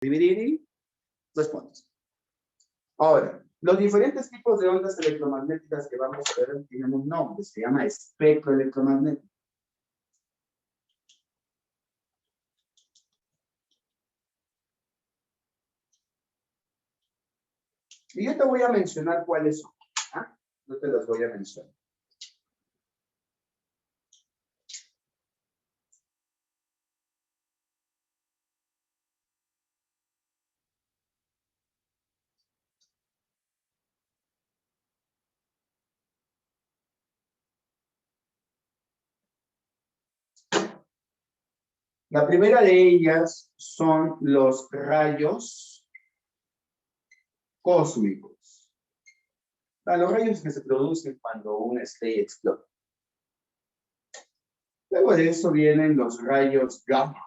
dividir y respondes. Ahora, los diferentes tipos de ondas electromagnéticas que vamos a ver tienen un nombre, se llama espectro electromagnético. Y yo te voy a mencionar cuáles son. ¿Ah? Yo te las voy a mencionar. La primera de ellas son los rayos cósmicos. Los rayos que se producen cuando una estrella explota. Luego de eso vienen los rayos gamma.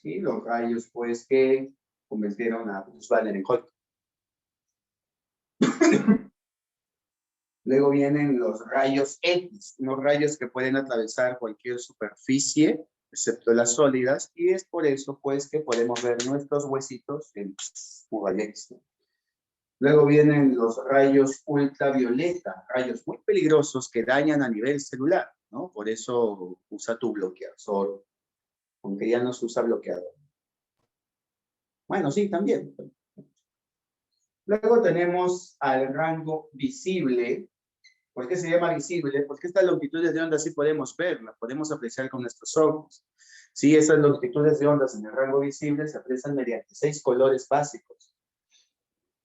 ¿Sí? Los rayos, pues, que convirtieron a Bruce Banner en Hulk. Luego vienen los rayos X, unos rayos que pueden atravesar cualquier superficie, excepto las sólidas, y es por eso, pues, que podemos ver nuestros huesitos en un rayo X. Luego vienen los rayos ultravioleta, rayos muy peligrosos que dañan a nivel celular, ¿no? Por eso usa tu bloqueador, aunque ya no se usa bloqueador. Bueno, sí, también. Luego tenemos al rango visible. ¿Por qué se llama visible? Porque estas longitudes de onda sí podemos verlas, podemos apreciar con nuestros ojos. Sí, esas longitudes de ondas en el rango visible se aprecian mediante 6 colores básicos.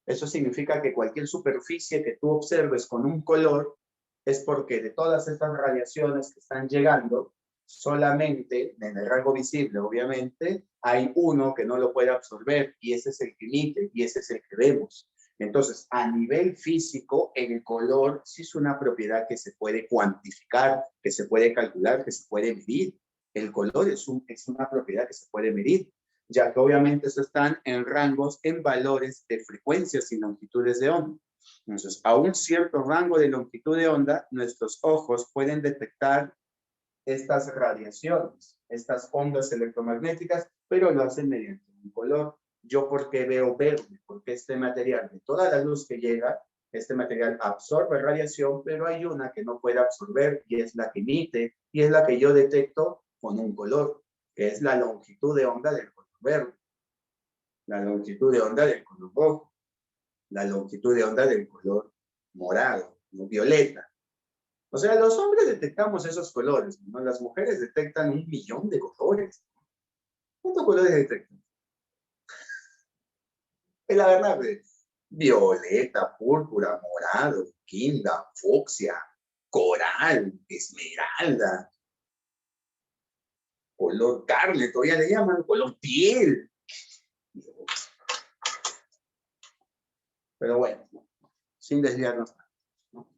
Eso significa que cualquier superficie que tú observes con un color es porque de todas estas radiaciones que están llegando, solamente en el rango visible, obviamente, hay uno que no lo puede absorber y ese es el que emite y ese es el que vemos. Entonces, a nivel físico, el color sí es una propiedad que se puede cuantificar, que se puede calcular, que se puede medir. El color es una propiedad que se puede medir, ya que obviamente eso están en rangos, en valores de frecuencias y longitudes de onda. Entonces, a un cierto rango de longitud de onda, nuestros ojos pueden detectar estas radiaciones, estas ondas electromagnéticas, pero lo hacen mediante un color. Yo, ¿por qué veo verde? Porque este material, de toda la luz que llega, este material absorbe radiación, pero hay una que no puede absorber y es la que emite, y es la que yo detecto con un color, que es la longitud de onda del color verde, la longitud de onda del color rojo, la longitud de onda del color morado, no violeta. O sea, los hombres detectamos esos colores, ¿no? Las mujeres detectan 1.000.000 de colores. ¿Cuántos colores detectan? Es la verdad, violeta, púrpura, morado, quinda, fucsia, coral, esmeralda, color carne, todavía le llaman, color piel. Pero bueno, sin desviarnos, ¿no?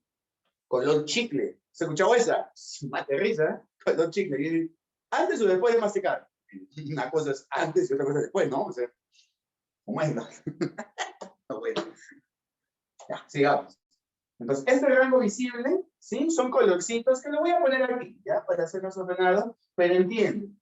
Color chicle. ¿Se escuchaba esa? Mate risa. Color chicle. ¿Antes o después de masticar? Una cosa es antes y otra cosa es después, ¿no? O sea, ¿cómo es? Bueno, ya, sigamos. Entonces, este rango visible, ¿sí? Son colorcitos que lo voy a poner aquí, ¿ya? Para hacernos ordenado, pero entienden.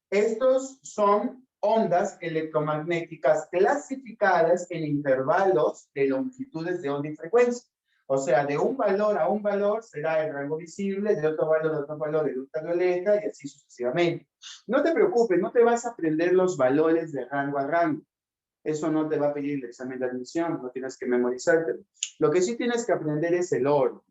Estos son ondas electromagnéticas clasificadas en intervalos de longitudes de onda y frecuencia. O sea, de un valor a un valor será el rango visible, de otro valor a otro valor el ultravioleta y así sucesivamente. No te preocupes, no te vas a aprender los valores de rango a rango. Eso no te va a pedir el examen de admisión, no tienes que memorizártelo. Lo que sí tienes que aprender es el orden.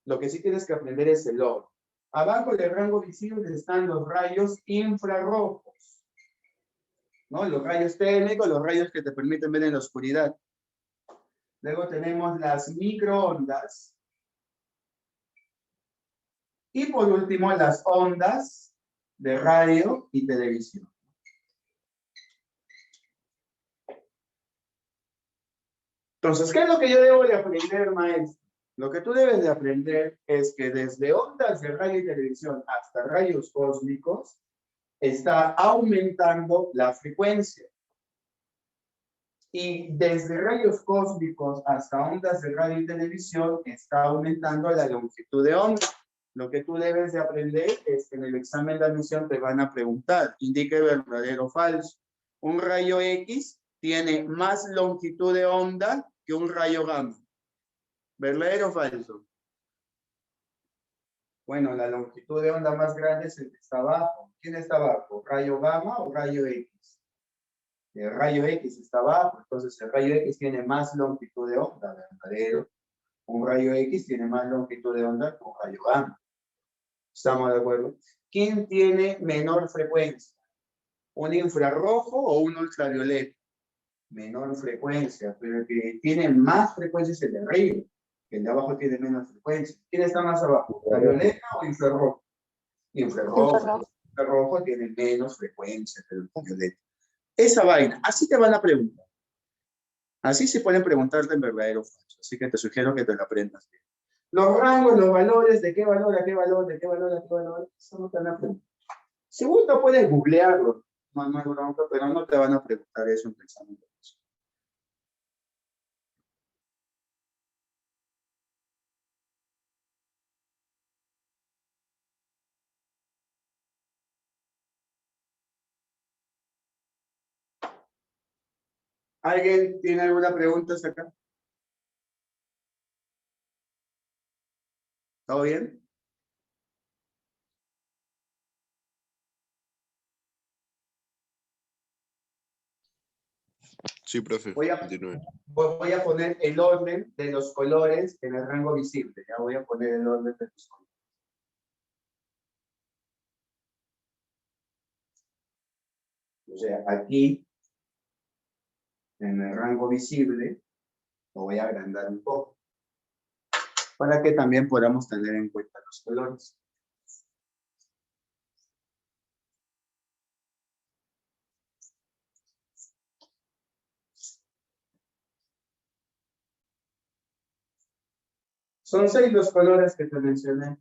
Lo que sí tienes que aprender es el orden. Abajo del rango visible están los rayos infrarrojos, ¿no? Los rayos térmicos, los rayos que te permiten ver en la oscuridad. Luego tenemos las microondas. Y por último, las ondas de radio y televisión. Entonces, ¿qué es lo que yo debo de aprender, maestro? Lo que tú debes de aprender es que desde ondas de radio y televisión hasta rayos cósmicos está aumentando la frecuencia. Y desde rayos cósmicos hasta ondas de radio y televisión está aumentando la longitud de onda. Lo que tú debes de aprender es que en el examen de admisión te van a preguntar, indique verdadero o falso. un rayo X tiene más longitud de onda que un rayo gamma. ¿Verdadero o falso? Bueno, la longitud de onda más grande es el que está abajo. ¿Quién está abajo? ¿Rayo gamma o rayo X? El rayo X está abajo, entonces el rayo X tiene más longitud de onda, verdadero. Un rayo X tiene más longitud de onda que un rayo gamma. ¿Estamos de acuerdo? ¿Quién tiene menor frecuencia? ¿Un infrarrojo o un ultravioleta? Menor frecuencia, pero el que tiene más frecuencia es el de arriba. El de abajo tiene menos frecuencia. ¿Quién está más abajo? ¿Ultravioleta o infrarrojo? Infrarrojo. El infrarrojo tiene menos frecuencia que el ultravioleta. Esa vaina, así te van a preguntar. Así se pueden preguntarte en verdadero o falso. Así que te sugiero que te lo aprendas bien. Los rangos, los valores, de qué valor a qué valor, de qué valor a qué valor, eso no te van a preguntar. Si gusta, puedes googlearlo. No es bronca, pero no te van a preguntar eso en pensamiento. ¿Alguien tiene alguna pregunta hasta acá? ¿Todo bien? Sí, profe. Voy Continúe. a poner el orden de los colores en el rango visible. Ya voy a poner el orden de los colores. O sea, aquí, en el rango visible, lo voy a agrandar un poco, para que también podamos tener en cuenta los colores. Son 6 los colores que te mencioné.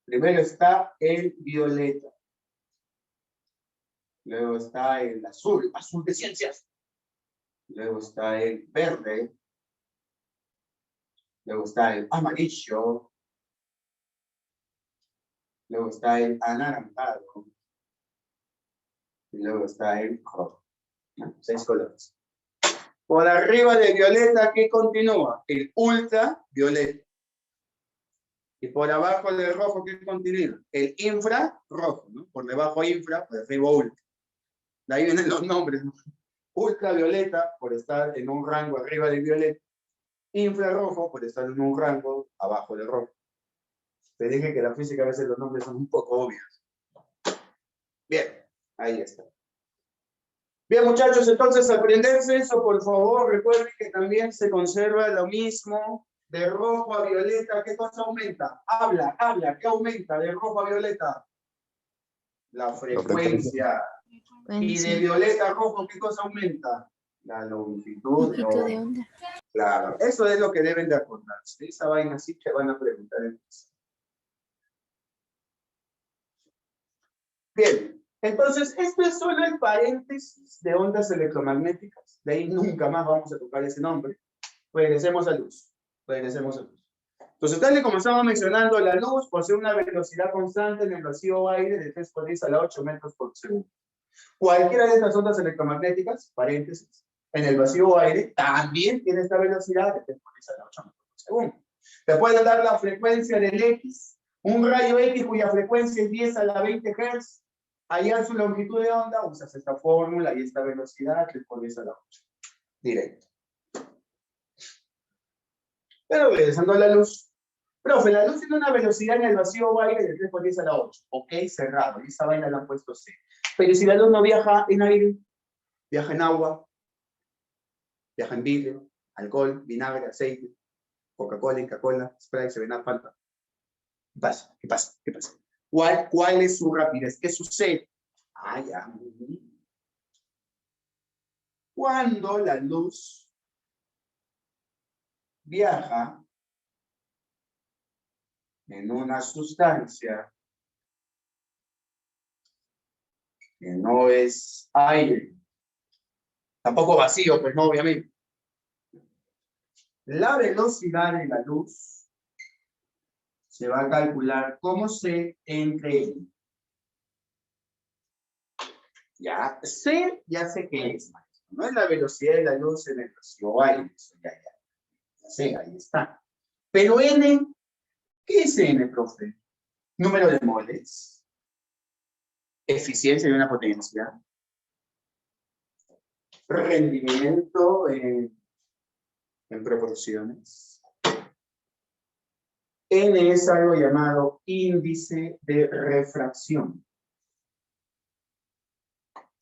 Primero está el violeta. Luego está el azul, azul de ciencias. Luego está el verde. Luego está el amarillo. Luego está el anaranjado. Y luego está el rojo. 6 colores. Por arriba del violeta, ¿qué continúa? El ultravioleta. Y por abajo del rojo, ¿qué continúa? El infrarrojo, ¿no? Por debajo infra, por arriba ultra. De ahí vienen los nombres, ¿no? Ultravioleta, por estar en un rango arriba del violeta. Infrarrojo, por estar en un rango abajo del rojo. Te dije que la física a veces los nombres son un poco obvios. Bien, ahí está. Bien, muchachos, entonces aprenderse eso, por favor. Recuerden que también se conserva lo mismo de rojo a violeta. ¿Qué cosa aumenta? Habla, ¿qué aumenta de rojo a violeta? La frecuencia. Y de violeta a rojo, ¿qué cosa aumenta? La longitud de onda. Claro, eso es lo que deben de acordarse. Esa vaina sí que van a preguntar en eso. Bien, entonces esto es solo el paréntesis de ondas electromagnéticas. De ahí nunca más vamos a tocar ese nombre. Regresemos a luz. Regresemos a luz. Entonces, tal y como estaba mencionando, la luz posee una velocidad constante en el vacío aire de 3 por 10 a la 8 metros por segundo. Cualquiera de estas ondas electromagnéticas, paréntesis, en el vacío aire también tiene esta velocidad de 3 por 10 a la 8 metros por segundo. Te pueden dar la frecuencia del X, un rayo X cuya frecuencia es 10 a la 20 Hz. Hallar su longitud de onda, usas esta fórmula y esta velocidad, 3 por 10 a la 8. Directo. Pero regresando a la luz. Profe, la luz tiene una velocidad en el vacío aire de 3 por 10 a la 8. Ok, cerrado. Y esa vaina la han puesto C. Pero si la luz no viaja en aire, viaja en agua, viaja en vidrio, alcohol, vinagre, aceite, Coca-Cola, Inca-Cola, Sprite, Seven-Up, Fanta. ¿Qué pasa? ¿Qué pasa? ¿Qué pasa? ¿Cuál es su rapidez? ¿Qué sucede? Ah, ya, muy bien. Cuando la luz viaja en una sustancia que no es aire, tampoco vacío, pues no, obviamente. La velocidad de la luz se va a calcular como C entre N. Ya, C, ya sé qué es, maestro. No es la velocidad de la luz en el vacío aire. Eso ya sé, ahí está. Pero N, ¿qué es N, profe? Número de moles, eficiencia de una potencia, rendimiento en proporciones. N es algo llamado índice de refracción.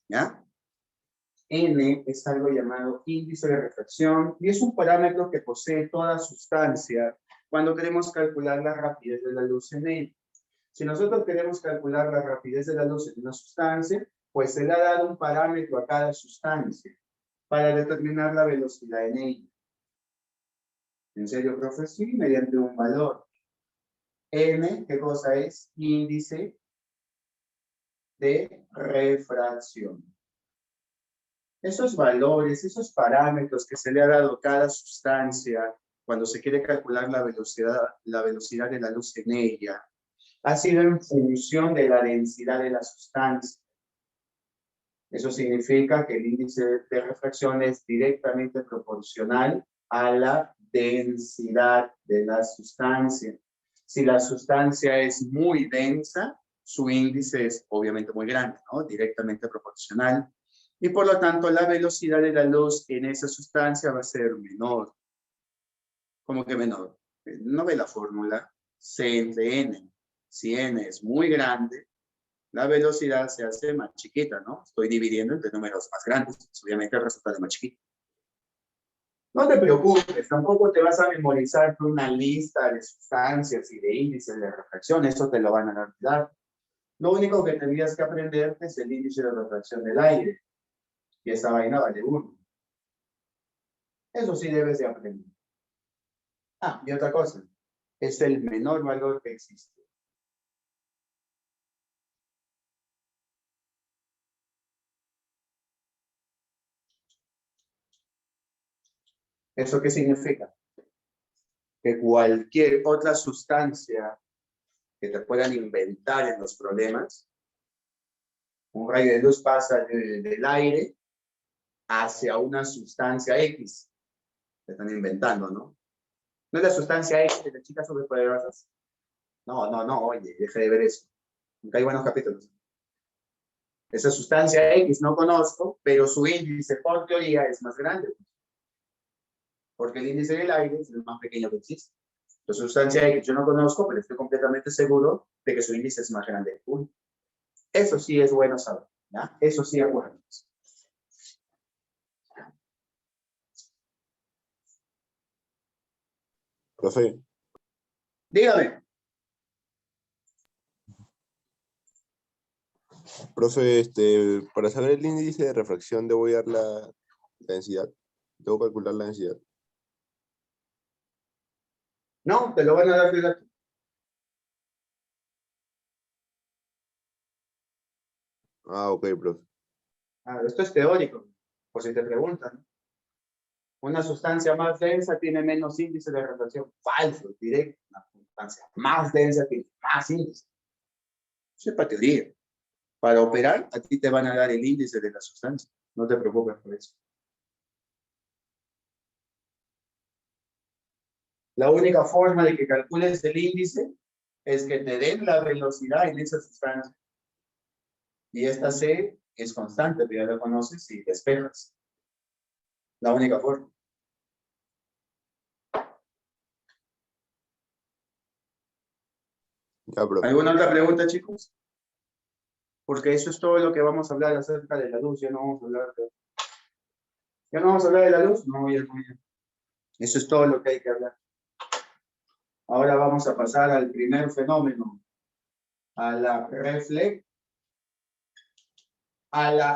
¿Ya? N es algo llamado índice de refracción y es un parámetro que posee toda sustancia cuando queremos calcular la rapidez de la luz en ella. Si nosotros queremos calcular la rapidez de la luz en una sustancia, pues se le ha dado un parámetro a cada sustancia para determinar la velocidad en ella. ¿En serio, profe? Sí, mediante un valor. N, ¿qué cosa es? Índice de refracción. Esos valores, esos parámetros que se le ha dado a cada sustancia cuando se quiere calcular la velocidad de la luz en ella, ha sido en función de la densidad de la sustancia. Eso significa que el índice de refracción es directamente proporcional a la densidad de la sustancia. Si la sustancia es muy densa, su índice es obviamente muy grande, ¿no? Directamente proporcional. Y por lo tanto, la velocidad de la luz en esa sustancia va a ser menor. ¿Cómo que menor? No ve la fórmula. C entre N. Si N es muy grande, la velocidad se hace más chiquita, ¿no? Estoy dividiendo entre números más grandes. Obviamente el resultado es más chiquito. No te preocupes, tampoco te vas a memorizar una lista de sustancias y de índices de refracción. Eso te lo van a olvidar. Lo único que tendrías que aprender es el índice de refracción del aire. Y esa vaina vale 1. Eso sí debes de aprender. Ah, y otra cosa. Es el menor valor que existe. ¿Eso qué significa? Que cualquier otra sustancia que te puedan inventar en los problemas, un rayo de luz pasa del aire hacia una sustancia X. Te están inventando, ¿no? No es la sustancia X de las chicas superpoderosas. No, oye, deje de ver eso. Nunca hay buenos capítulos. Esa sustancia X no conozco, pero su índice por teoría es más grande. Porque el índice del aire es el más pequeño que existe. La sustancia X yo no conozco, pero estoy completamente seguro de que su índice es más grande que 1. Eso sí es bueno saber, ¿ya? Eso sí acuérdense. Profe, Dígame. profe, para saber el índice de refracción debo dar la densidad. Debo calcular la densidad. No, te lo van a dar de dato. Ah, ok, profe. Ah, esto es teórico, por si te preguntan. Una sustancia más densa tiene menos índice de refracción. Falso, directo. Una sustancia más densa tiene más índice. Eso es para teoría. Para operar, a ti te van a dar el índice de la sustancia. No te preocupes por eso. La única forma de que calcules el índice es que te den la velocidad en esa sustancia. Y esta C es constante, pero ya la conoces y despejas. La única forma. Ya, profe. ¿Alguna otra pregunta, chicos? Porque eso es todo lo que vamos a hablar acerca de la luz. Ya no vamos a hablar de... ¿Ya no vamos a hablar de la luz? No, ya no. Eso es todo lo que hay que hablar. Ahora vamos a pasar al primer fenómeno. A la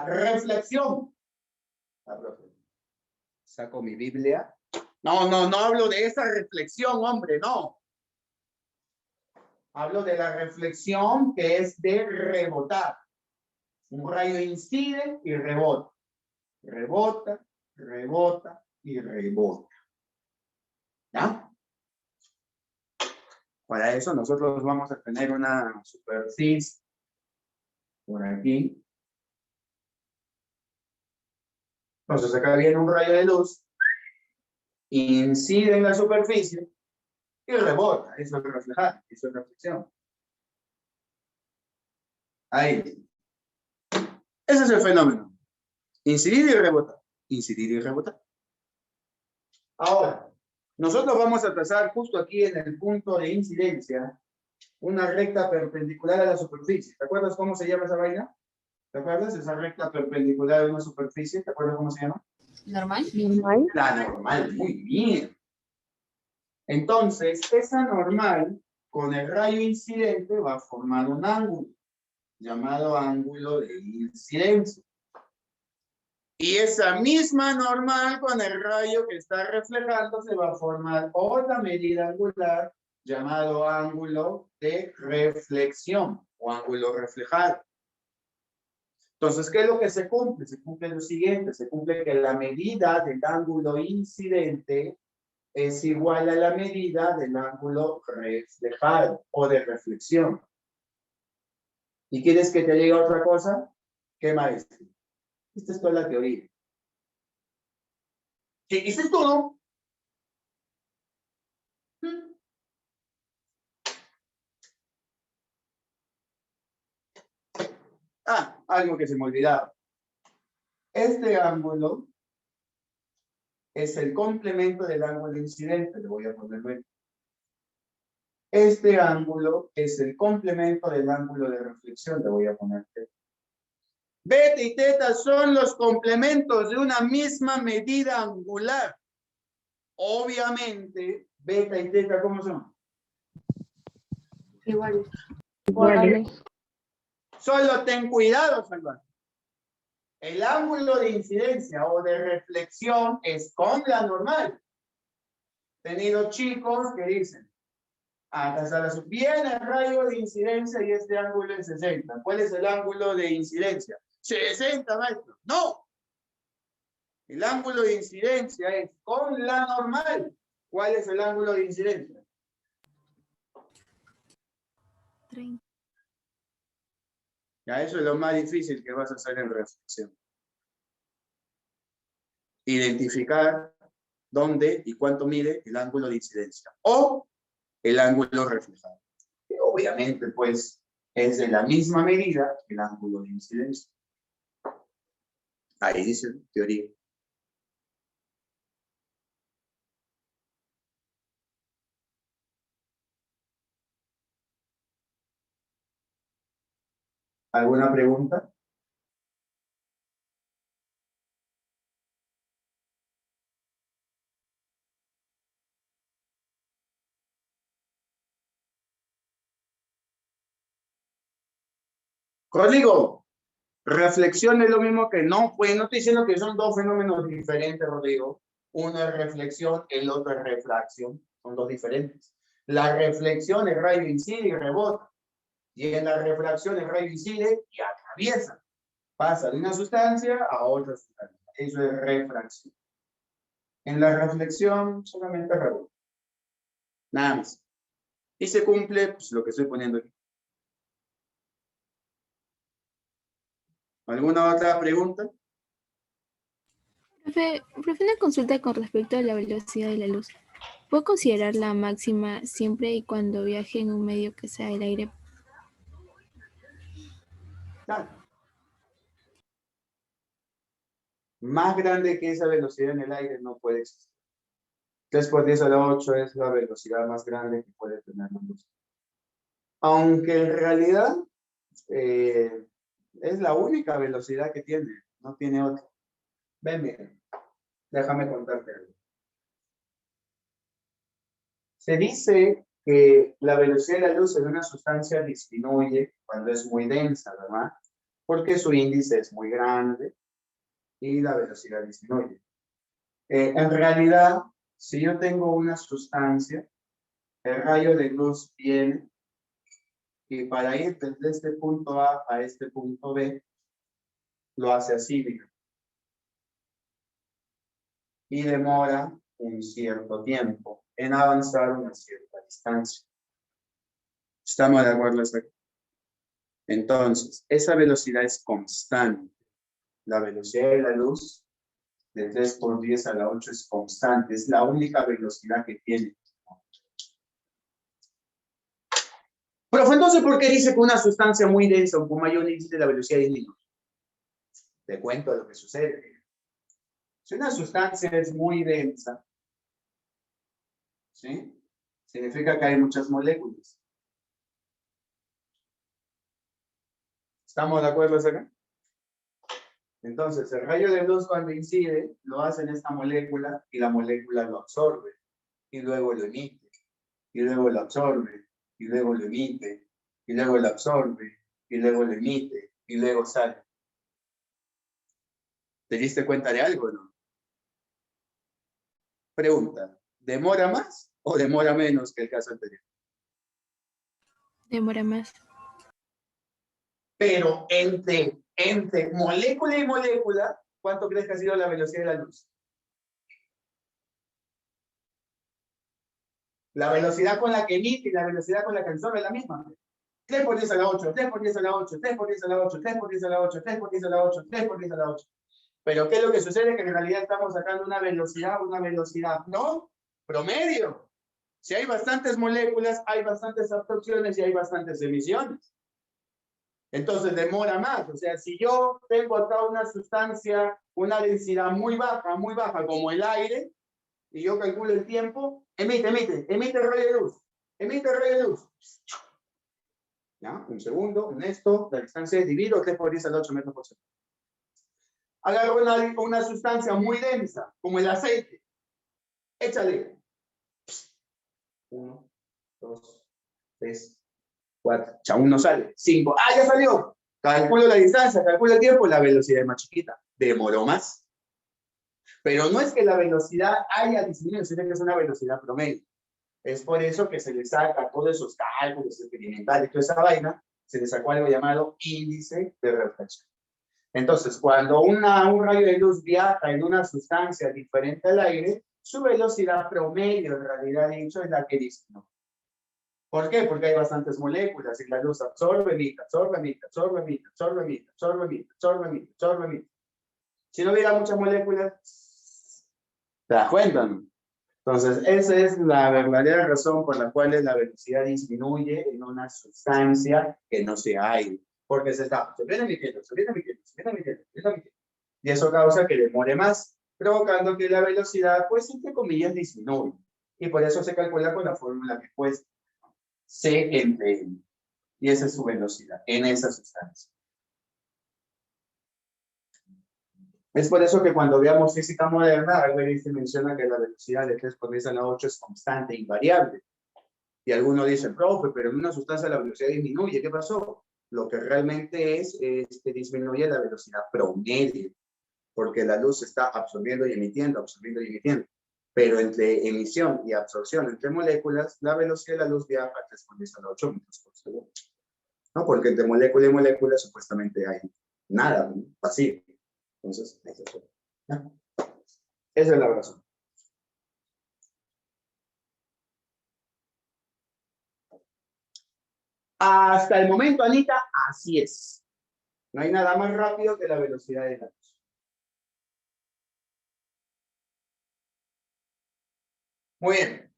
reflexión. Saco mi Biblia. No hablo de esa reflexión, hombre, no. Hablo de la reflexión que es de rebotar. Un rayo incide y rebota. Rebota, rebota y rebota. ¿Ya? Para eso nosotros vamos a tener una superficie por aquí. Entonces acá viene un rayo de luz, incide en la superficie y rebota. Eso es reflejar, eso es reflexión. Ahí. Ese es el fenómeno. Incidir y rebotar. Incidir y rebotar. Ahora, nosotros vamos a trazar justo aquí en el punto de incidencia una recta perpendicular a la superficie. ¿Te acuerdas cómo se llama esa vaina? ¿Te acuerdas? Esa recta perpendicular a una superficie. ¿Te acuerdas cómo se llama? Normal. La normal. Muy bien. Entonces, esa normal con el rayo incidente va a formar un ángulo llamado ángulo de incidencia. Y esa misma normal con el rayo que está reflejando se va a formar otra medida angular llamado ángulo de reflexión o ángulo reflejado. Entonces, ¿qué es lo que se cumple? Se cumple lo siguiente, se cumple que la medida del ángulo incidente es igual a la medida del ángulo reflejado o de reflexión. ¿Y quieres que te diga otra cosa? ¿Qué maestro? Esta es toda la teoría. ¿Qué dices tú, no? Ah, algo que se me olvidaba. Este ángulo es el complemento del ángulo incidente. Le voy a ponerlo ahí. Este ángulo es el complemento del ángulo de reflexión. Le voy a poner θ. Beta y teta son los complementos de una misma medida angular. Obviamente, beta y teta, ¿cómo son? Igual. Solo ten cuidado, Salvador. El ángulo de incidencia o de reflexión es con la normal. He tenido chicos que dicen, viene el rayo de incidencia y este ángulo es 60. ¿Cuál es el ángulo de incidencia? 60, maestro. No. El ángulo de incidencia es con la normal. ¿Cuál es el ángulo de incidencia? 30. Ya, eso es lo más difícil que vas a hacer en reflexión. Identificar dónde y cuánto mide el ángulo de incidencia o el ángulo reflejado. Que obviamente, pues, es de la misma medida que el ángulo de incidencia. Ahí dice teoría. ¿Alguna pregunta? Rodrigo, reflexión es lo mismo que no, pues no estoy diciendo que son dos fenómenos diferentes, Rodrigo. Uno es reflexión, el otro es refracción. Son dos diferentes. La reflexión, el rayo incide y rebota. Y en la refracción, el rayo incide y atraviesa. Pasa de una sustancia a otra sustancia. Eso es refracción. En la reflexión, solamente rebota. Nada más. Y se cumple pues, lo que estoy poniendo aquí. ¿Alguna otra pregunta? Profe, una consulta con respecto a la velocidad de la luz. ¿Puedo considerar la máxima siempre y cuando viaje en un medio que sea el aire? Claro. Más grande que esa velocidad en el aire no puede existir. 3 por 10 a la 8 es la velocidad más grande que puede tener la luz. Aunque en realidad es la única velocidad que tiene, no tiene otra. Ven, bien, déjame contarte algo. Se dice que la velocidad de la luz en una sustancia disminuye cuando es muy densa, ¿verdad? Porque su índice es muy grande y la velocidad disminuye. En realidad, si yo tengo una sustancia, el rayo de luz viene y para ir desde este punto A a este punto B, lo hace así, mira. Y demora un cierto tiempo en avanzar una cierta distancia. ¿Estamos de acuerdo hasta aquí? Entonces, esa velocidad es constante. La velocidad de la luz de 3 por 10 a la 8 es constante. Es la única velocidad que tiene. Profe, entonces, ¿por qué dice que una sustancia muy densa o con mayor índice de la velocidad disminuye? Te cuento lo que sucede. Si una sustancia es muy densa, ¿sí? Significa que hay muchas moléculas. ¿Estamos de acuerdo hasta acá? Entonces, el rayo de luz cuando incide, lo hace en esta molécula y la molécula lo absorbe y luego lo emite y luego lo absorbe y luego lo emite y luego lo absorbe y luego lo emite y luego sale. ¿Te diste cuenta de algo, no? Pregunta, ¿demora más o demora menos que el caso anterior? Demora más. Pero entre molécula y molécula, ¿cuánto crees que ha sido la velocidad de la luz? La velocidad con la que emite y la velocidad con la que absorbe es la misma. 3 por 10 a la 8, 3 por 10 a la 8, 3 por 10 a la 8, 3 por 10 a la 8, 3 por 10 a la 8, 3 por 10 a la 8. Pero ¿qué es lo que sucede? Que en realidad estamos sacando una velocidad, ¿no? Promedio. Si hay bastantes moléculas, hay bastantes absorciones y hay bastantes emisiones. Entonces demora más. O sea, si yo tengo acá una sustancia, una densidad muy baja, como el aire, y yo calculo el tiempo, emite el rayo de luz. Emite el rayo de luz. ¿Ya? Un segundo, en esto, la distancia es dividido 3 por 10 a la 8 metros por segundo. Agarro una sustancia muy densa, como el aceite. Échale. 1, 2, 3, 4. Aún no sale. 5. ¡Ah, ya salió! Calculo la distancia, calculo el tiempo, la velocidad es más chiquita. Demoró más. Pero no es que la velocidad haya disminuido, sino que es una velocidad promedio. Es por eso que se le saca todos esos cálculos experimentales, toda esa vaina, se le sacó algo llamado índice de reflexión. Entonces, cuando un rayo de luz viaja en una sustancia diferente al aire, su velocidad promedio, en realidad dicho, es la que disminuye. ¿Por qué? Porque hay bastantes moléculas y la luz absorbe, emite, absorbe, emite, absorbe, emite, absorbe, emite, absorbe, emite, absorbe, emite, absorbe, emite. Si no hubiera muchas moléculas, ¿te das cuenta, no? Entonces, esa es la verdadera razón por la cual la velocidad disminuye en una sustancia que no sea aire. Porque se está subiendo, emitiendo, subiendo, emitiendo, subiendo, emitiendo, subiendo, emitiendo. Y eso causa que demore más, provocando que la velocidad, pues, entre comillas, disminuye. Y por eso se calcula con la fórmula que pues C entre M. Y esa es su velocidad en esa sustancia. Es por eso que cuando veamos física moderna, Albert se menciona que la velocidad de 3 por 10 a la 8 es constante, invariable. Y algunos dicen, profe, pero en una sustancia la velocidad disminuye. ¿Qué pasó? Lo que realmente es que disminuye la velocidad promedio, porque la luz está absorbiendo y emitiendo, absorbiendo y emitiendo. Pero entre emisión y absorción entre moléculas, la velocidad de la luz viaja a 3 por 10 a la 8 metros por segundo. ¿No? Porque entre molécula y molécula supuestamente hay nada, ¿no? Vacío. Entonces, esa es la razón. Hasta el momento, Anita, así es. No hay nada más rápido que la velocidad de la luz. Muy bien.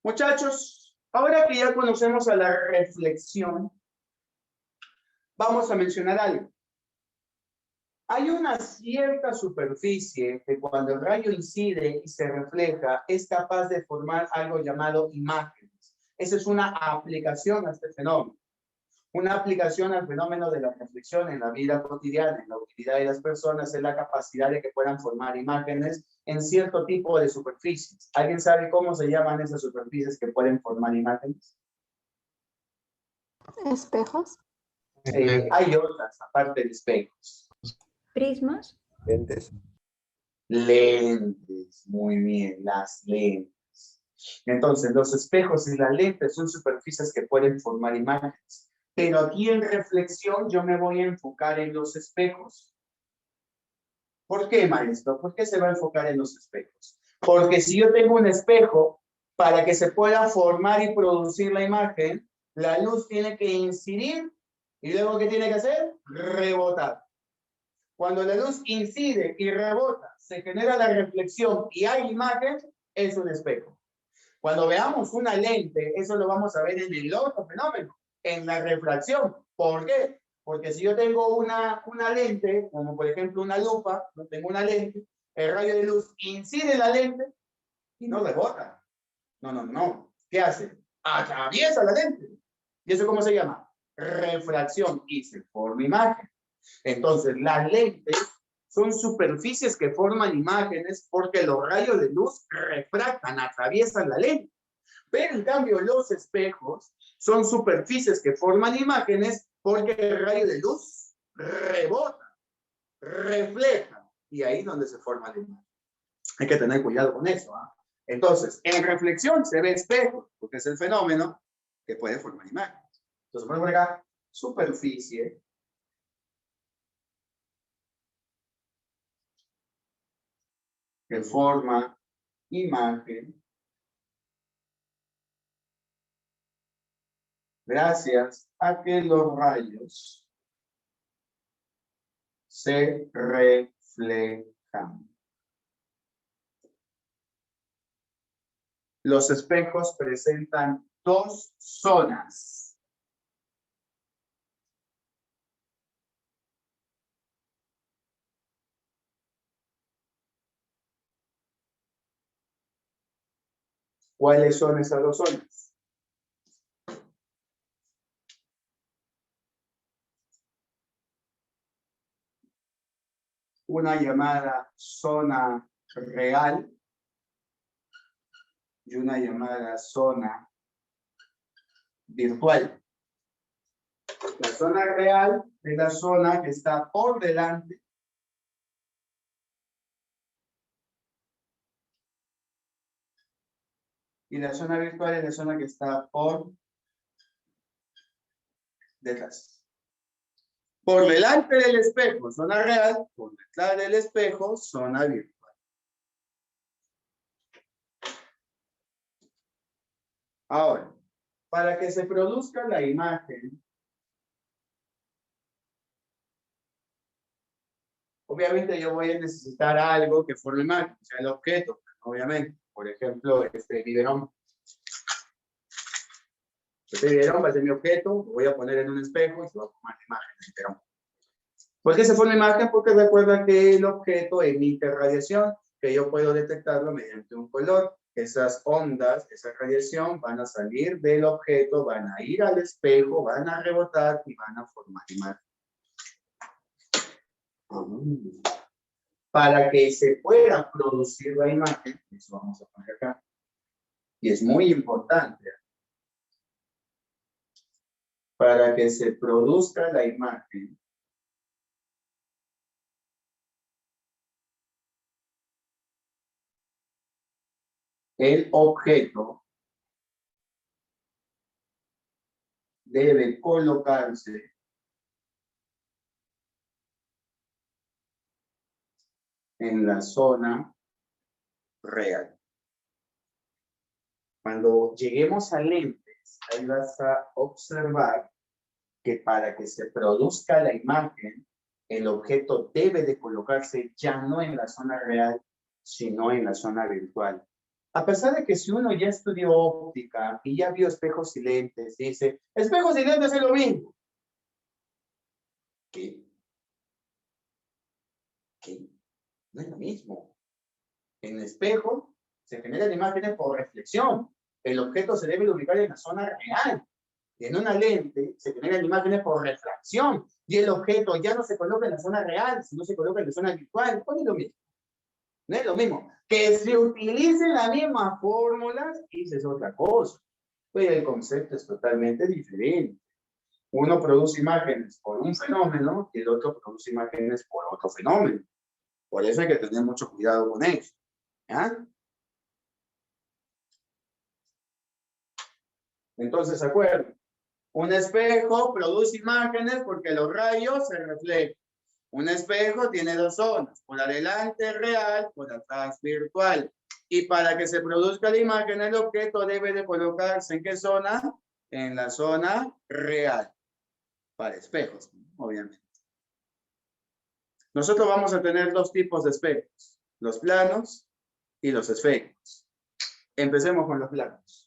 Muchachos, ahora que ya conocemos a la reflexión, vamos a mencionar algo. Hay una cierta superficie que cuando el rayo incide y se refleja es capaz de formar algo llamado imágenes. Esa es una aplicación a este fenómeno. Una aplicación al fenómeno de la reflexión en la vida cotidiana, en la utilidad de las personas, es la capacidad de que puedan formar imágenes en cierto tipo de superficies. ¿Alguien sabe cómo se llaman esas superficies que pueden formar imágenes? Espejos. Hay otras, aparte de espejos. Prismas. Lentes. Lentes, muy bien, las lentes. Entonces, los espejos y las lentes son superficies que pueden formar imágenes. Pero aquí en reflexión yo me voy a enfocar en los espejos. ¿Por qué, maestro? ¿Por qué se va a enfocar en los espejos? Porque si yo tengo un espejo Para que se pueda formar y producir la imagen, la luz tiene que incidir y luego ¿qué tiene que hacer? Rebotar. Cuando la luz incide y rebota, se genera la reflexión y hay imagen, es un espejo. Cuando veamos una lente, eso lo vamos a ver en el otro fenómeno, en la refracción. ¿Por qué? Porque si yo tengo una lente, como por ejemplo una lupa, no tengo una lente, el rayo de luz incide en la lente y no rebota. No. ¿Qué hace? Atraviesa la lente. ¿Y eso cómo se llama? Refracción y se forma imagen. Entonces, las lentes son superficies que forman imágenes porque los rayos de luz refractan, atraviesan la lente. Pero en cambio, los espejos son superficies que forman imágenes porque el rayo de luz rebota, refleja, y ahí es donde se forma la imagen. Hay que tener cuidado con eso. Entonces, en reflexión se ve espejo, porque es el fenómeno que puede formar imágenes. Entonces, ponemos acá, superficie que forma imagen gracias a que los rayos se reflejan. Los espejos presentan dos zonas. ¿Cuáles son esas dos zonas? Una llamada zona real y una llamada zona virtual. La zona real es la zona que está por delante y la zona virtual es la zona que está por detrás. Por delante del espejo, zona real; por detrás del espejo, zona virtual. Ahora, para que se produzca la imagen, obviamente yo voy a necesitar algo que forme imagen, o sea, el objeto, obviamente. Por ejemplo, este biberón. Este biberón va a ser mi objeto, lo voy a poner en un espejo y se va a formar la imagen del biberón. ¿Por qué se forma imagen? Porque recuerda que el objeto emite radiación, que yo puedo detectarlo mediante un color. Esas ondas, esa radiación van a salir del objeto, van a ir al espejo, van a rebotar y van a formar imagen. Para que se pueda producir la imagen, eso vamos a poner acá, y es muy importante, para que se produzca la imagen, el objeto debe colocarse en la zona real. Cuando lleguemos a lentes, ahí vas a observar que para que se produzca la imagen, el objeto debe de colocarse ya no en la zona real, sino en la zona virtual. A pesar de que si uno ya estudió óptica y ya vio espejos y lentes, dice, espejos y lentes es lo mismo. ¿Qué? No es lo mismo. En el espejo se generan imágenes por reflexión. El objeto se debe ubicar en la zona real. En una lente se generan imágenes por refracción. Y el objeto ya no se coloca en la zona real, sino se coloca en la zona virtual. ¿Cuál es lo mismo? No es lo mismo. Que se utilicen las mismas fórmulas, esa es otra cosa. Pero el concepto es totalmente diferente. Uno produce imágenes por un fenómeno y el otro produce imágenes por otro fenómeno. Por eso hay que tener mucho cuidado con eso. ¿Ya? Entonces, acuerdo. Un espejo produce imágenes porque los rayos se reflejan. Un espejo tiene dos zonas, por adelante real, por atrás virtual. Y para que se produzca la imagen, el objeto debe de colocarse ¿en qué zona? En la zona real. Para espejos, obviamente. Nosotros vamos a tener dos tipos de espejos. Los planos y los esféricos. Empecemos con los planos.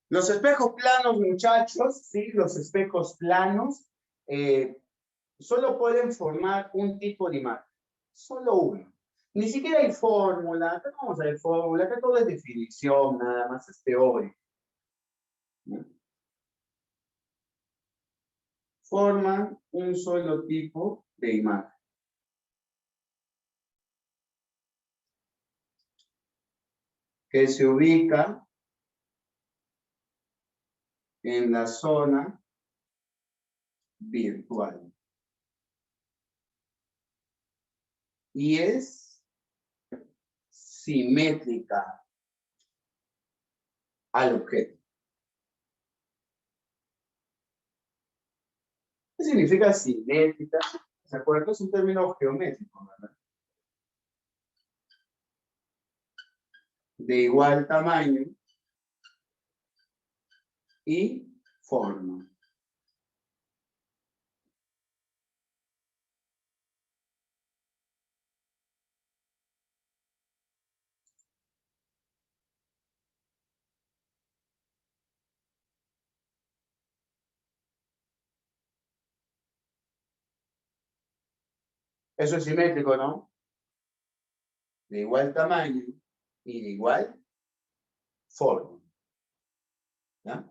Los espejos planos, muchachos, ¿sí? Los espejos planos solo pueden formar un tipo de imagen. Solo uno. Ni siquiera hay fórmula. Acá no vamos a ver fórmula. Acá todo es definición, nada más es teórico. Forman un solo tipo de imagen. Que se ubica en la zona virtual. Y es simétrica al objeto. ¿Qué significa simétrica? ¿Se acuerdan? Es un término geométrico, ¿verdad? De igual tamaño y forma. Eso es simétrico, ¿no? De igual tamaño y de igual forma. ¿Ya?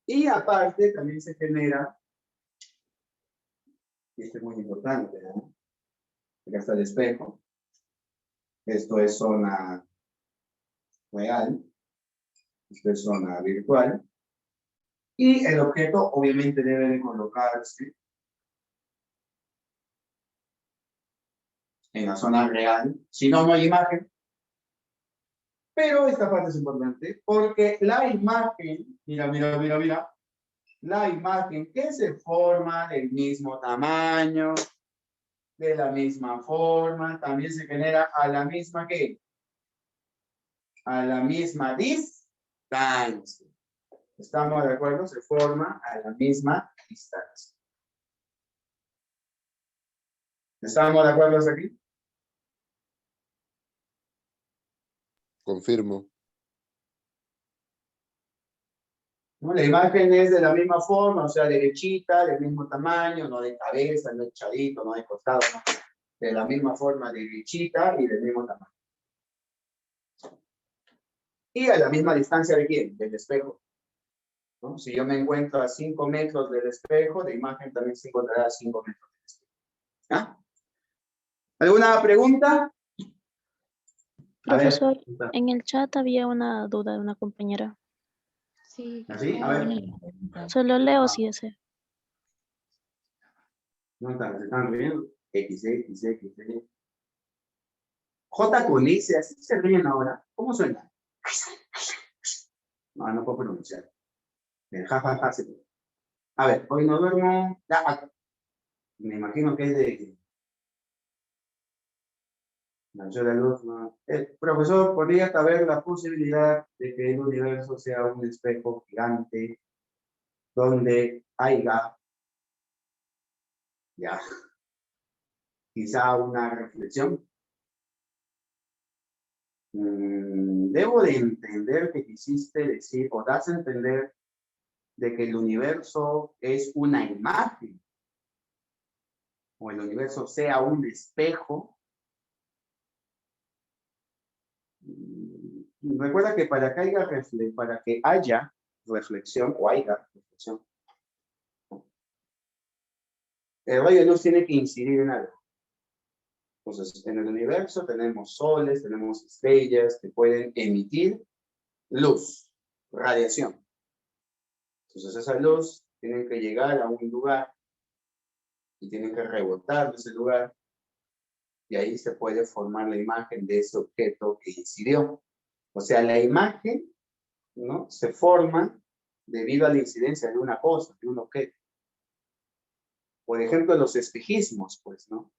Y aparte también se genera, y esto es muy importante, ¿no? Acá está el espejo. Esto es zona real. Esto es zona virtual. Y el objeto obviamente debe de colocarse en la zona real. Si no, no hay imagen. Pero esta parte es importante porque la imagen, mira, la imagen que se forma del mismo tamaño, de la misma forma, también se genera a la misma ¿qué? A la misma distancia. ¿Estamos de acuerdo? Se forma a la misma distancia. ¿Estamos de acuerdo hasta aquí? Confirmo. ¿No? La imagen es de la misma forma, o sea, derechita, del mismo tamaño, no de cabeza, no echadito, no de costado, no. De la misma forma, derechita y del mismo tamaño. Y a la misma distancia de quién? Del espejo. ¿No? Si yo me encuentro a 5 metros del espejo, de imagen también se encontrará a 5 metros del espejo. ¿Ah? ¿Alguna pregunta? A ver. Profesor, en el chat había una duda de una compañera. Sí. ¿Así? A ver. Solo leo si desea. No están riendo. X. J con S, así se ríen ahora. ¿Cómo suena? No puedo pronunciar. Ja, se puede. A ver, hoy no duermo. Ya, me imagino que es de la luz. No. Profesor, ¿podría caber la posibilidad de que el universo sea un espejo gigante donde haya ya quizá una reflexión? Debo de entender que quisiste decir, o das a entender de que el universo es una imagen, o el universo sea un espejo. Recuerda que para que haya reflexión, o haya reflexión, el rayo de luz tiene que incidir en algo. Entonces, en el universo tenemos soles, tenemos estrellas que pueden emitir luz, radiación. Entonces esa luz tiene que llegar a un lugar y tiene que rebotar de ese lugar y ahí se puede formar la imagen de ese objeto que incidió. O sea, la imagen, ¿no?, se forma debido a la incidencia de una cosa, de un objeto. Por ejemplo, los espejismos, pues, ¿no?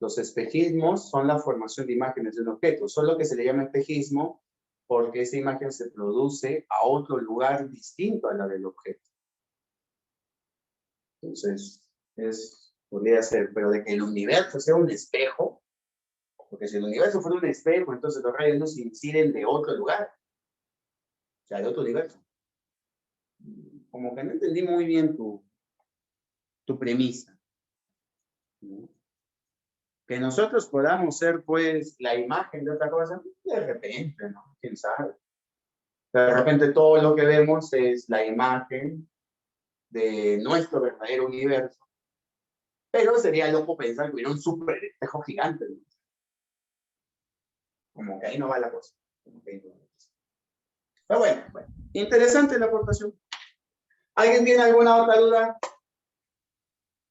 Los espejismos son la formación de imágenes de un objeto, solo que se le llama espejismo porque esa imagen se produce a otro lugar distinto a la del objeto. Entonces, podría ser, pero de que el universo sea un espejo, porque si el universo fuera un espejo, entonces los rayos no se inciden de otro lugar, o sea, de otro universo. Como que no entendí muy bien tu premisa, ¿no? Que nosotros podamos ser, pues, la imagen de otra cosa, de repente, ¿no? ¿Quién sabe? De repente todo lo que vemos es la imagen de nuestro verdadero universo. Pero sería loco pensar que hubiera un súper espejo gigante, ¿no? Como que ahí no va la cosa. Pero bueno, interesante la aportación. ¿Alguien tiene alguna otra duda?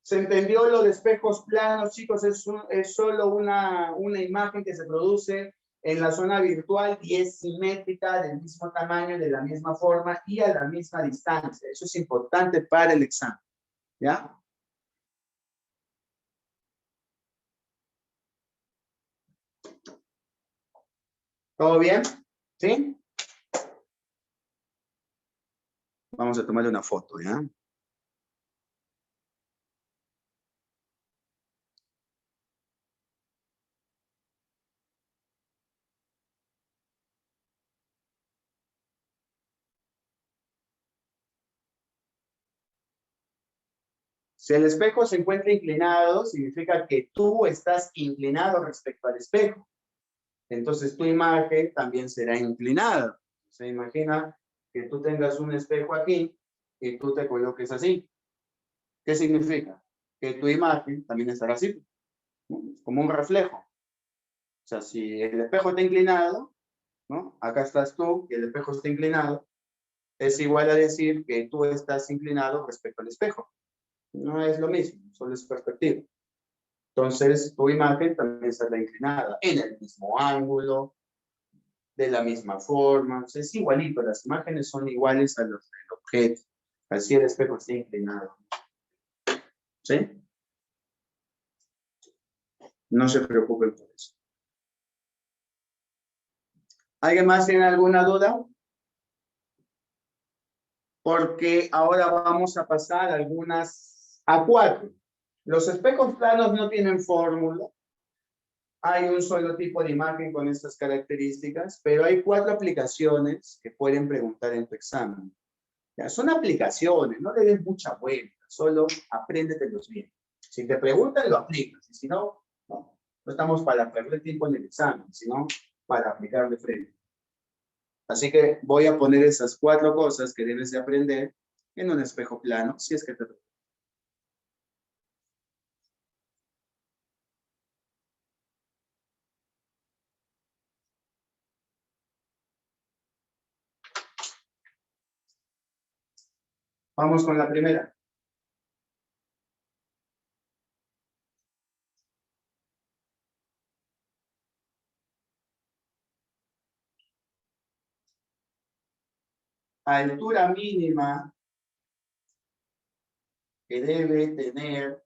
¿Se entendió lo de espejos planos, chicos? Es solo una imagen que se produce en la zona virtual y es simétrica, del mismo tamaño, de la misma forma y a la misma distancia. Eso es importante para el examen, ¿ya? ¿Todo bien? ¿Sí? Vamos a tomarle una foto, ¿ya? Si el espejo se encuentra inclinado, significa que tú estás inclinado respecto al espejo. Entonces tu imagen también será inclinada. Se imagina que tú tengas un espejo aquí y tú te coloques así. ¿Qué significa? Que tu imagen también estará así, ¿no? Como un reflejo. O sea, si el espejo está inclinado, ¿no? Acá estás tú y el espejo está inclinado, es igual a decir que tú estás inclinado respecto al espejo. No es lo mismo, solo es perspectiva. Entonces, tu imagen también estará inclinada en el mismo ángulo, de la misma forma. O sea, es igualito, las imágenes son iguales a los del objeto. Así el espejo está inclinado. ¿Sí? No se preocupen por eso. ¿Alguien más tiene alguna duda? Porque ahora vamos a pasar a 4. Los espejos planos no tienen fórmula. Hay un solo tipo de imagen con estas características, pero hay 4 aplicaciones que pueden preguntar en tu examen. Ya, son aplicaciones, no le des mucha vuelta, solo apréndetelos bien. Si te preguntan, lo aplicas, y si no, no. No estamos para perder tiempo en el examen, sino para aplicar de frente. Así que voy a poner esas 4 cosas que debes de aprender en un espejo plano, si es que te toca. Vamos con la primera. Altura mínima que debe tener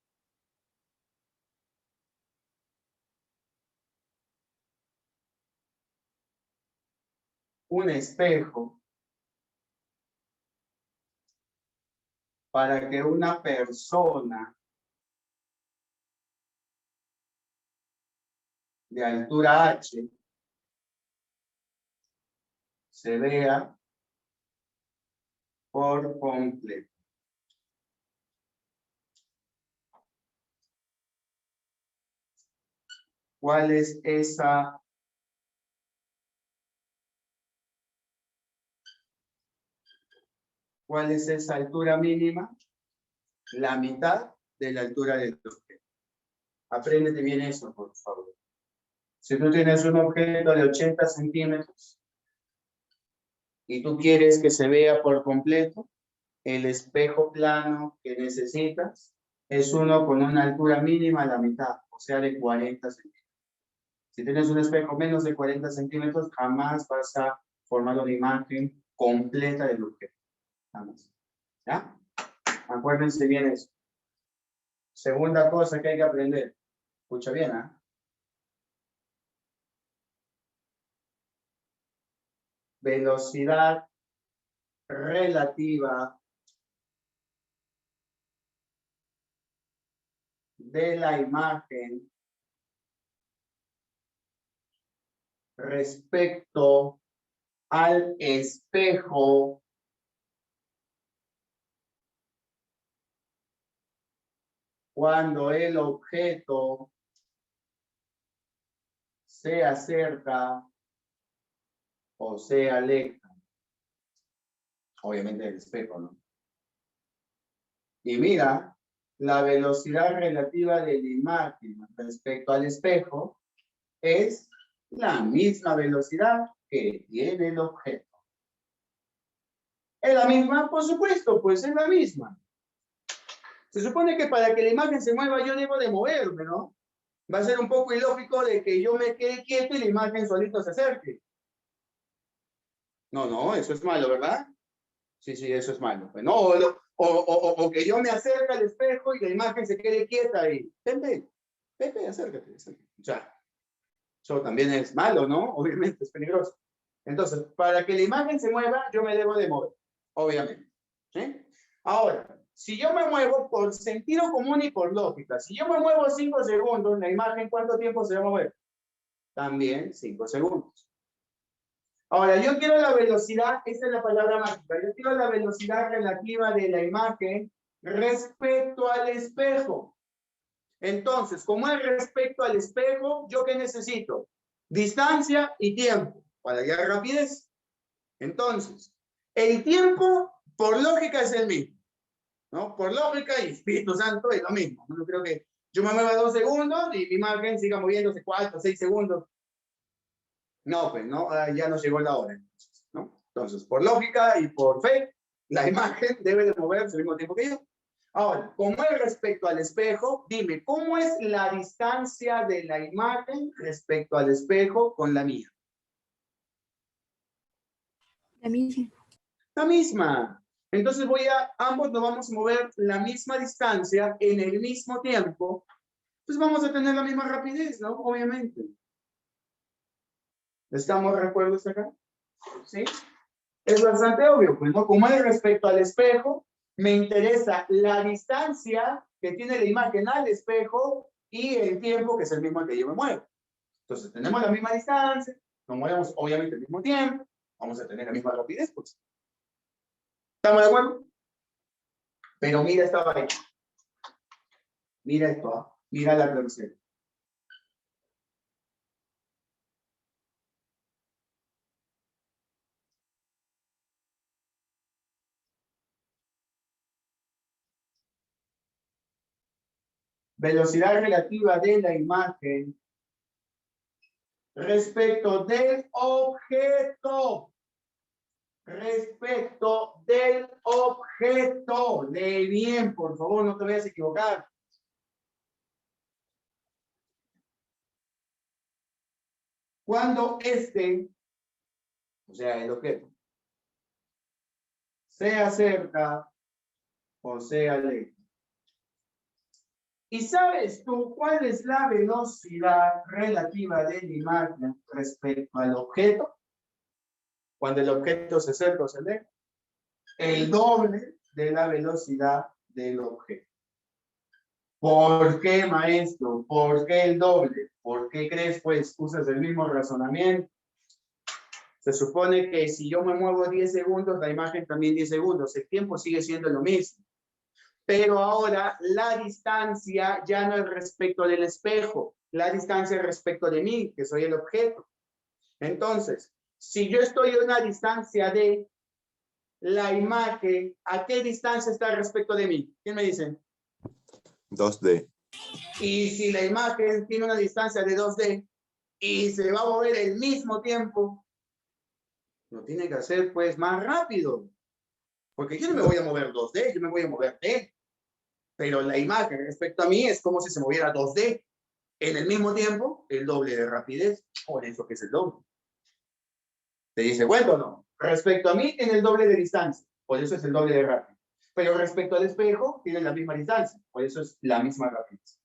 un espejo para que una persona de altura H se vea por completo. ¿Cuál es esa altura mínima? La mitad de la altura del objeto. Apréndete bien eso, por favor. Si tú tienes un objeto de 80 centímetros, y tú quieres que se vea por completo, el espejo plano que necesitas es uno con una altura mínima a la mitad, o sea, de 40 centímetros. Si tienes un espejo menos de 40 centímetros, jamás vas a formar una imagen completa del objeto. Jamás. ¿Ya? Acuérdense bien eso. Segunda cosa que hay que aprender. Escucha bien, ¿ah? Velocidad relativa de la imagen respecto al espejo cuando el objeto se acerca o se aleja. Obviamente el espejo, ¿no? Y mira, la velocidad relativa de la imagen respecto al espejo es la misma velocidad que tiene el objeto. ¿Es la misma? Por supuesto, pues es la misma. Se supone que para que la imagen se mueva yo debo de moverme, ¿no? Va a ser un poco ilógico de que yo me quede quieto y la imagen solito se acerque. No, eso es malo, ¿verdad? Sí, eso es malo. Pues no, o que yo me acerque al espejo y la imagen se quede quieta y... Pepe, acércate. O sea, eso también es malo, ¿no? Obviamente, es peligroso. Entonces, para que la imagen se mueva, yo me debo de mover, obviamente. ¿Sí? Ahora, si yo me muevo por sentido común y por lógica, si yo me muevo 5 segundos, la imagen, ¿cuánto tiempo se va a mover? También 5 segundos. Ahora, yo quiero la velocidad, esta es la palabra mágica, yo quiero la velocidad relativa de la imagen respecto al espejo. Entonces, como es respecto al espejo, ¿yo qué necesito? Distancia y tiempo, para hallar rapidez. Entonces, el tiempo, por lógica, es el mismo, ¿no? Por lógica y Espíritu Santo es lo mismo. No creo que yo me mueva 2 segundos y mi imagen siga moviéndose 4, 6 segundos. No, pues, ¿no? Ya nos llegó la hora, ¿no? Entonces, por lógica y por fe, la imagen debe de moverse al mismo tiempo que yo. Ahora, como es respecto al espejo, dime, ¿cómo es la distancia de la imagen respecto al espejo con la mía? La misma. La misma. Entonces ambos nos vamos a mover la misma distancia en el mismo tiempo, pues vamos a tener la misma rapidez, ¿no? Obviamente. ¿Estamos de acuerdo hasta acá? ¿Sí? Es bastante obvio, pues, ¿no? Como es respecto al espejo, me interesa la distancia que tiene la imagen al espejo y el tiempo que es el mismo al que yo me muevo. Entonces, tenemos la misma distancia, nos movemos obviamente al mismo tiempo, vamos a tener la misma rapidez, pues. ¿Estamos de acuerdo? Pero mira esta vaina. Mira esto, mira la velocidad. Velocidad relativa de la imagen respecto del objeto. Respecto del objeto. Lee bien, por favor, no te vayas a equivocar. Cuando o sea, el objeto, se acerca o se aleja. ¿Y sabes tú cuál es la velocidad relativa de la imagen respecto al objeto? Cuando el objeto se acerca o se aleja. El doble de la velocidad del objeto. ¿Por qué, maestro? ¿Por qué el doble? ¿Por qué crees, pues, usas el mismo razonamiento? Se supone que si yo me muevo 10 segundos, la imagen también 10 segundos. El tiempo sigue siendo lo mismo. Pero ahora la distancia ya no es respecto del espejo. La distancia es respecto de mí, que soy el objeto. Entonces, si yo estoy a una distancia de la imagen, ¿a qué distancia está respecto de mí? ¿Quién me dice? 2D. Y si la imagen tiene una distancia de 2D y se va a mover el mismo tiempo, Lo tiene que hacer, pues, más rápido. Porque yo no me voy a mover 2D, yo me voy a mover D. Pero la imagen respecto a mí es como si se moviera 2D. En el mismo tiempo, el doble de rapidez. Por eso que es el doble. ¿Te dice cuento o no? Respecto a mí, tiene el doble de distancia. Por eso es el doble de rápido. Pero respecto al espejo, tiene la misma distancia. Por eso es la misma rapidez.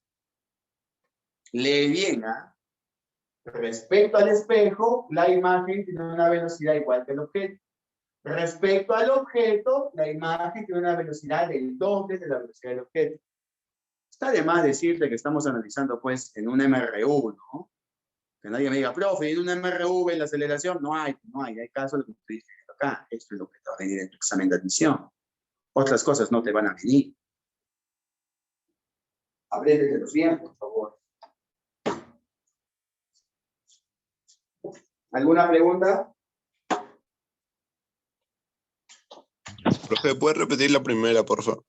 Lee bien, ¿ah? Respecto al espejo, la imagen tiene una velocidad igual que el objeto. Respecto al objeto, la imagen tiene una velocidad del doble de la velocidad del objeto. Está de más decirte que estamos analizando, pues, en un MRU, ¿no? Que nadie me diga, profe, en un MRV la aceleración, hay caso de lo que estoy diciendo acá. Esto es lo que te va a venir en tu examen de admisión. Otras cosas no te van a venir. Apréndetelos bien, por favor. ¿Alguna pregunta? Profe, ¿puedes repetir la primera, por favor?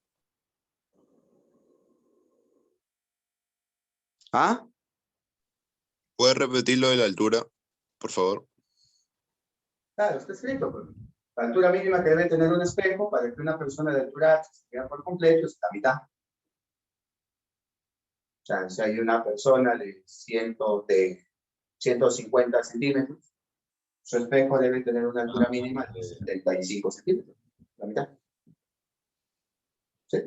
¿Ah? ¿Puedes repetir lo de la altura, por favor? Claro, está escrito. Pues. La altura mínima que debe tener un espejo para que una persona de altura se quede por completo es la mitad. O sea, si hay una persona de 150 centímetros, su espejo debe tener una altura mínima de 75 centímetros. La mitad. ¿Sí?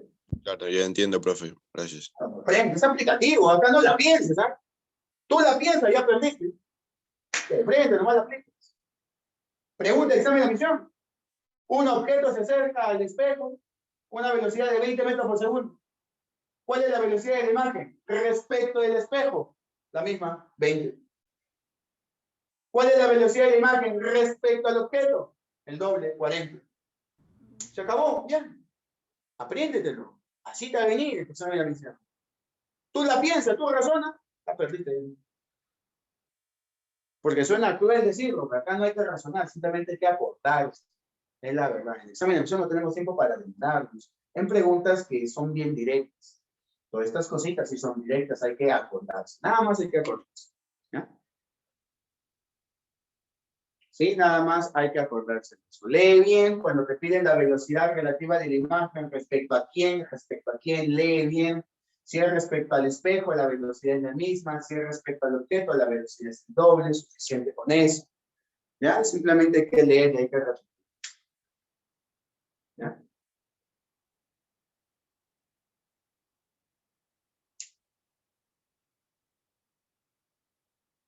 Claro, ya entiendo, profe. Gracias. Aprende, es aplicativo, acá no la pienses, ¿ah? Tú la piensas, ya aprendiste. Te prende, nomás la aplicas. Pregunta, examen de admisión. Un objeto se acerca al espejo, una velocidad de 20 metros por segundo. ¿Cuál es la velocidad de la imagen? Respecto del espejo. La misma, 20. ¿Cuál es la velocidad de la imagen respecto al objeto? El doble, 40. Se acabó, ya. Apréndetelo. Así te va a venir el examen de admisión. Tú la piensas, tú razonas, la perdiste. Porque suena cruel decirlo, pero acá no hay que razonar, simplemente hay que acordarse. Es la verdad. En el examen de admisión no tenemos tiempo para adentrarnos en preguntas que son bien directas. Todas estas cositas, si son directas, hay que acordarse. Nada más hay que acordarse. ¿Ya? Sí, nada más hay que acordarse de eso. Lee bien cuando te piden la velocidad relativa de la imagen, respecto a quién, lee bien. Si es respecto al espejo, la velocidad es la misma. Si es respecto al objeto, la velocidad es doble, suficiente con eso. ¿Ya? Simplemente hay que leer y hay que repetir. ¿Ya?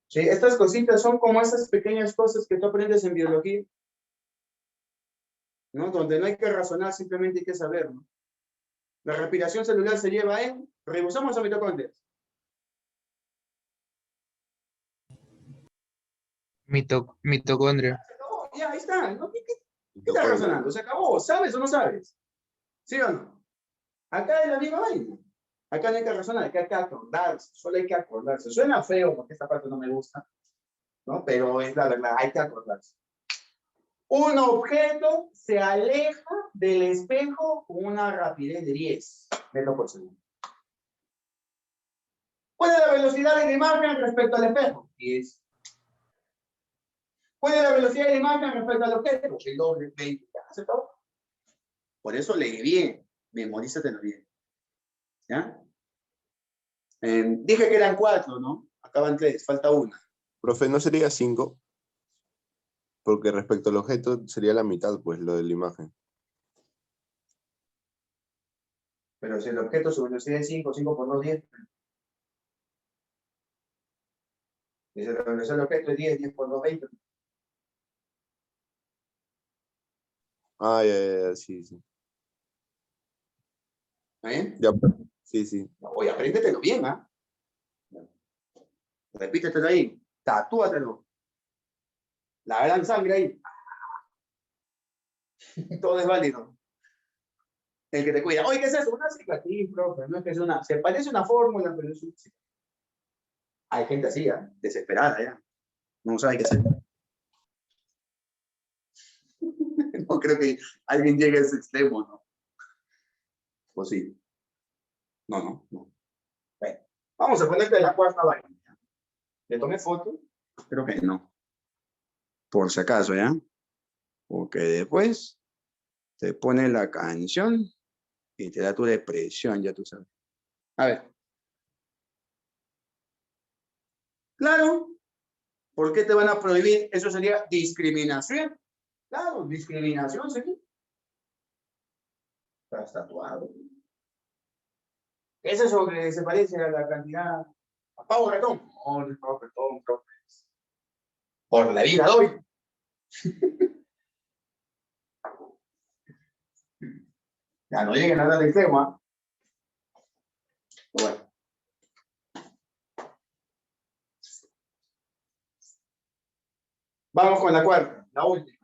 Sí, estas cositas son como esas pequeñas cosas que tú aprendes en biología, ¿no? Donde no hay que razonar, simplemente hay que saber, ¿no? La respiración celular se lleva en ribosomas o mitocondrias. Mitocondria. Oh, ya, ahí está, ¿no? ¿Qué estás razonando? ¿Se acabó? ¿Sabes o no sabes? ¿Sí o no? Acá es la misma vaina. Acá no hay que razonar, acá hay que acordarse, solo hay que acordarse. Suena feo porque esta parte no me gusta, ¿no? Pero es la verdad, hay que acordarse. Un objeto se aleja del espejo con una rapidez de 10 metros por segundo. ¿Cuál es la velocidad de la imagen respecto al espejo? 10. ¿Cuál es la velocidad de la imagen respecto al objeto? El doble, 20. ¿Ya? ¿Todo? Por eso lee bien, memorízatelo bien. ¿Ya? Dije que eran 4, ¿no? Acaban 3, falta 1. Profe, ¿no sería 5? Porque respecto al objeto sería la mitad, pues, lo de la imagen. Pero si el objeto su velocidad es 5, 5 por 2, 10. Y si la velocidad del objeto es 10, 10 por 2, 20. Ah, ya, sí. ¿Eh? Ya, sí. Oye, apréndetelo bien, ¿ah? Repítetelo ahí. Tatúatelo. La gran sangre ahí. Todo es válido. El que te cuida. Oye, ¿qué es eso? Una cicatriz, profe. No es que es una. Se parece una fórmula, pero es una cicatriz. Hay gente así, ¿eh? Desesperada, ya. No sabe qué hacer. No creo que alguien llegue a ese extremo, ¿no? Pues sí. No. Bueno, vamos a ponerte la cuarta vaina. ¿Le tomé foto? Creo que no. Por si acaso, ¿ya? Porque después te pone la canción y te da tu depresión, ya tú sabes. A ver. Claro. ¿Por qué te van a prohibir? Eso sería discriminación. Claro, discriminación sería. Estás tatuado. ¿Es eso que se parece a la cantidad? ¿A Pavo Retón? No, no es Pavo Retón, bro. Por la vida doy. Ya no lleguen a nada del tema. Bueno. Vamos con la cuarta, la última.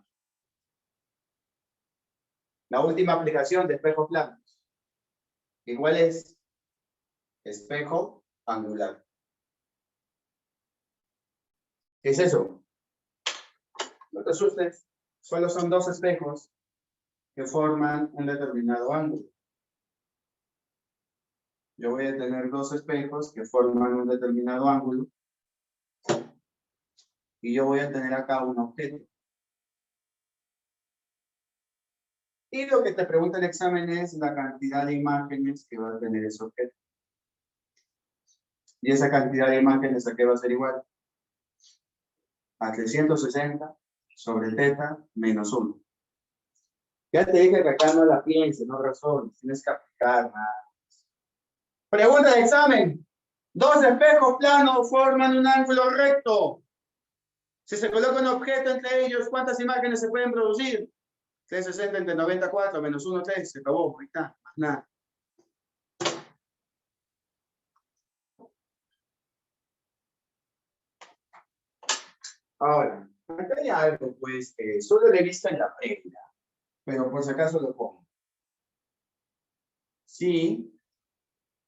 La última aplicación de espejos planos. Igual es espejo angular. ¿Qué es eso? No te asustes. Solo son dos espejos que forman un determinado ángulo. Yo voy a tener dos espejos que forman un determinado ángulo. Y yo voy a tener acá un objeto. Y lo que te pregunta el examen es la cantidad de imágenes que va a tener ese objeto. Y esa cantidad de imágenes, ¿a qué va a ser igual? A 360 sobre teta menos 1. Ya te dije que acá no la pienses, no razones, tienes que aplicar nada. Pregunta de examen. Dos espejos planos forman un ángulo recto. Si se coloca un objeto entre ellos, ¿cuántas imágenes se pueden producir? 360 entre 94 menos 1, 3. Se acabó, ahí está, más nada. Ahora, acá hay algo, pues, que solo lo he visto en la previa, pero por si acaso lo pongo. Si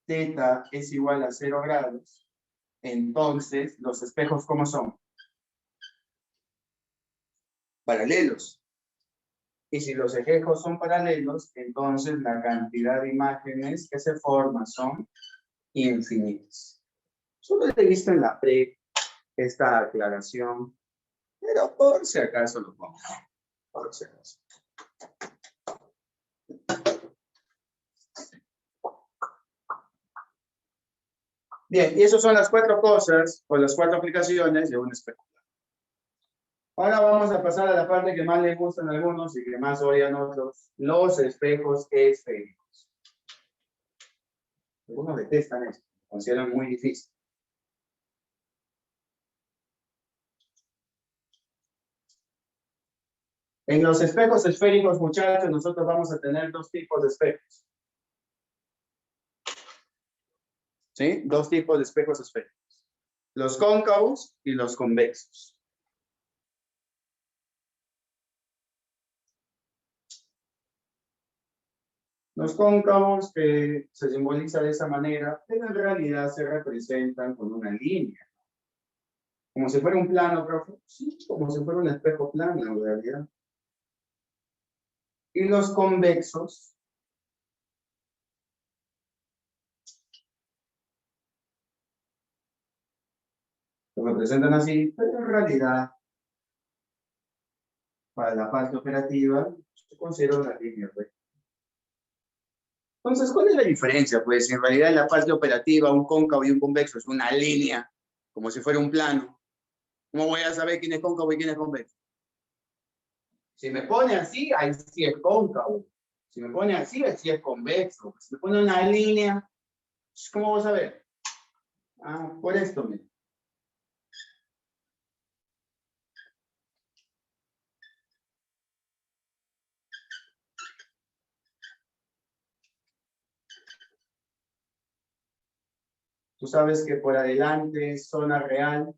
teta es igual a 0 grados, entonces los espejos, ¿cómo son? Paralelos. Y si los espejos son paralelos, entonces la cantidad de imágenes que se forman son infinitas. Solo he visto en la pre esta aclaración, pero por si acaso lo pongo. Por si acaso. Bien, y esas son las 4 cosas o las 4 aplicaciones de un espejo. Ahora vamos a pasar a la parte que más les gustan a algunos y que más odian a otros, los espejos esféricos. Algunos detestan esto, consideran muy difícil. En los espejos esféricos, muchachos, nosotros vamos a tener dos tipos de espejos. ¿Sí? Dos tipos de espejos esféricos. Los cóncavos y los convexos. Los cóncavos, que se simboliza de esa manera, pero en realidad se representan con una línea. Como si fuera un plano, profe. Sí, como si fuera un espejo plano, en realidad. Y los convexos lo representan así, pero en realidad, para la parte operativa, se considera una línea recta. Entonces, ¿cuál es la diferencia? Pues en realidad en la parte operativa, un cóncavo y un convexo es una línea, como si fuera un plano. ¿Cómo voy a saber quién es cóncavo y quién es convexo? Si me pone así, ahí sí es cóncavo. Si me pone así, ahí sí es convexo. Si me pone una línea, ¿cómo vas a ver? Ah, por esto, mira. Tú sabes que por adelante es zona real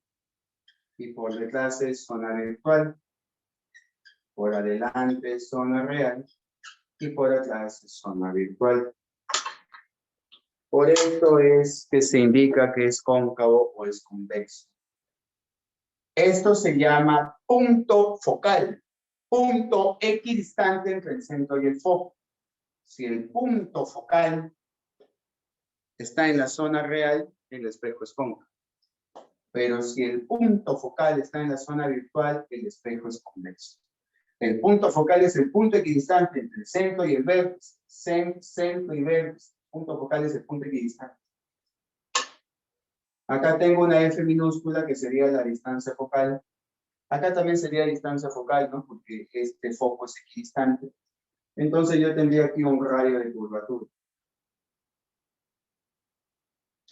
y por detrás es zona virtual. Por adelante es zona real y por atrás es zona virtual. Por esto es que se indica que es cóncavo o es convexo. Esto se llama punto focal. Punto equidistante entre el centro y el foco. Si el punto focal está en la zona real, el espejo es cóncavo. Pero si el punto focal está en la zona virtual, el espejo es convexo. El punto focal es el punto equidistante entre el centro y el vértice. Centro y vértice. Punto focal es el punto equidistante. Acá tengo una F minúscula que sería la distancia focal. Acá también sería distancia focal, ¿no? Porque este foco es equidistante. Entonces yo tendría aquí un radio de curvatura.